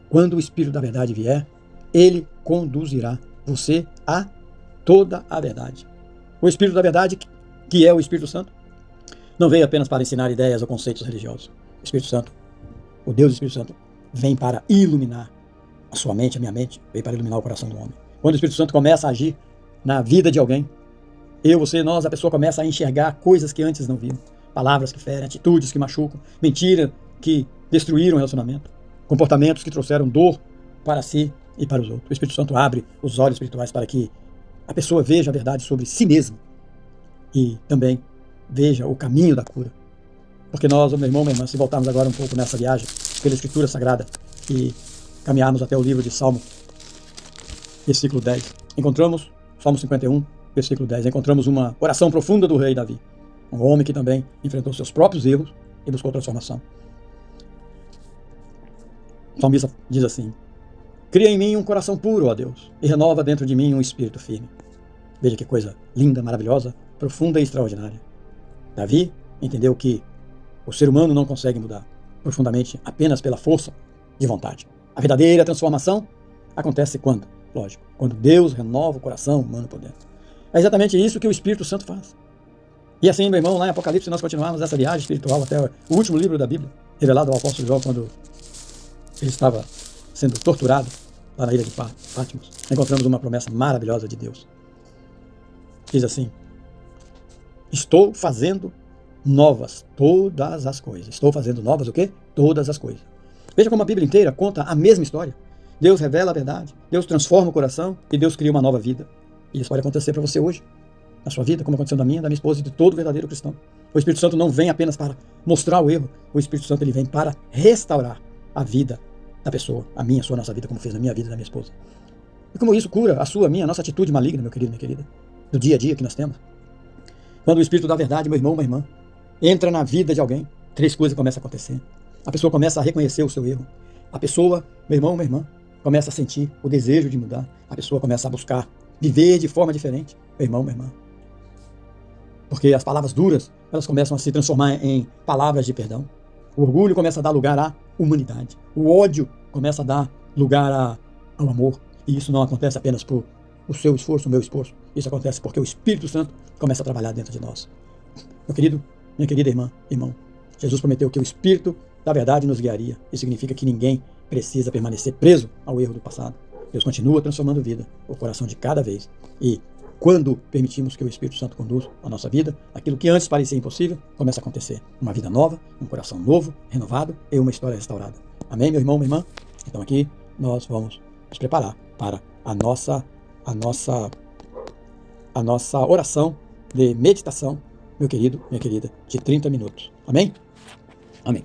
Quando o Espírito da verdade vier, ele conduzirá você a toda a verdade. O Espírito da verdade, que é o Espírito Santo, não veio apenas para ensinar ideias ou conceitos religiosos. O Espírito Santo, o Deus Espírito Santo, vem para iluminar a sua mente, a minha mente, veio para iluminar o coração do homem. Quando o Espírito Santo começa a agir na vida de alguém, eu, você, nós, a pessoa começa a enxergar coisas que antes não viu. Palavras que ferem, atitudes que machucam, mentiras que destruíram o relacionamento, comportamentos que trouxeram dor para si e para os outros. O Espírito Santo abre os olhos espirituais para que a pessoa veja a verdade sobre si mesma e também veja o caminho da cura. Porque nós, meu irmão, minha irmã, se voltarmos agora um pouco nessa viagem pela Escritura Sagrada e caminharmos até o livro de Salmo, versículo 10, encontramos, Salmo 51, versículo 10, encontramos uma oração profunda do rei Davi, um homem que também enfrentou seus próprios erros e buscou transformação. O salmista diz assim: cria em mim um coração puro, ó Deus, e renova dentro de mim um espírito firme. Veja que coisa linda, maravilhosa, profunda e extraordinária. Davi entendeu que o ser humano não consegue mudar profundamente apenas pela força de vontade. A verdadeira transformação acontece quando? Lógico, quando Deus renova o coração humano por dentro. É exatamente isso que o Espírito Santo faz. E assim, meu irmão, lá em Apocalipse nós continuamos essa viagem espiritual até o último livro da Bíblia, revelado ao apóstolo João quando ele estava sendo torturado lá na ilha de Patmos. Encontramos uma promessa maravilhosa de Deus. Diz assim: estou fazendo novas todas as coisas. Estou fazendo novas o quê? Todas as coisas. Veja como a Bíblia inteira conta a mesma história. Deus revela a verdade, Deus transforma o coração e Deus cria uma nova vida. E isso pode acontecer para você hoje, na sua vida, como aconteceu na minha, da minha esposa e de todo verdadeiro cristão. O Espírito Santo não vem apenas para mostrar o erro, o Espírito Santo ele vem para restaurar a vida da pessoa, a minha, a sua, a nossa vida, como fez na minha vida e da minha esposa. E como isso cura a sua, a minha, a nossa atitude maligna, meu querido, minha querida, do dia a dia que nós temos. Quando o Espírito da verdade, meu irmão, minha irmã, entra na vida de alguém, três coisas começam a acontecer. A pessoa começa a reconhecer o seu erro. A pessoa, meu irmão, minha irmã, começa a sentir o desejo de mudar. A pessoa começa a buscar viver de forma diferente, meu irmão, minha irmã. Porque as palavras duras, elas começam a se transformar em palavras de perdão. O orgulho começa a dar lugar à humanidade. O ódio começa a dar lugar ao amor. E isso não acontece apenas por o seu esforço, o meu esforço. Isso acontece porque o Espírito Santo começa a trabalhar dentro de nós. Meu querido, minha querida irmã, irmão, Jesus prometeu que o Espírito da verdade nos guiaria. Isso significa que ninguém precisa permanecer preso ao erro do passado. Deus continua transformando vida, o coração de cada vez. E quando permitimos que o Espírito Santo conduza a nossa vida, aquilo que antes parecia impossível começa a acontecer. Uma vida nova, um coração novo, renovado e uma história restaurada. Amém, meu irmão, minha irmã? Então aqui nós vamos nos preparar para a nossa oração de meditação, meu querido, minha querida, de 30 minutos. Amém? Amém.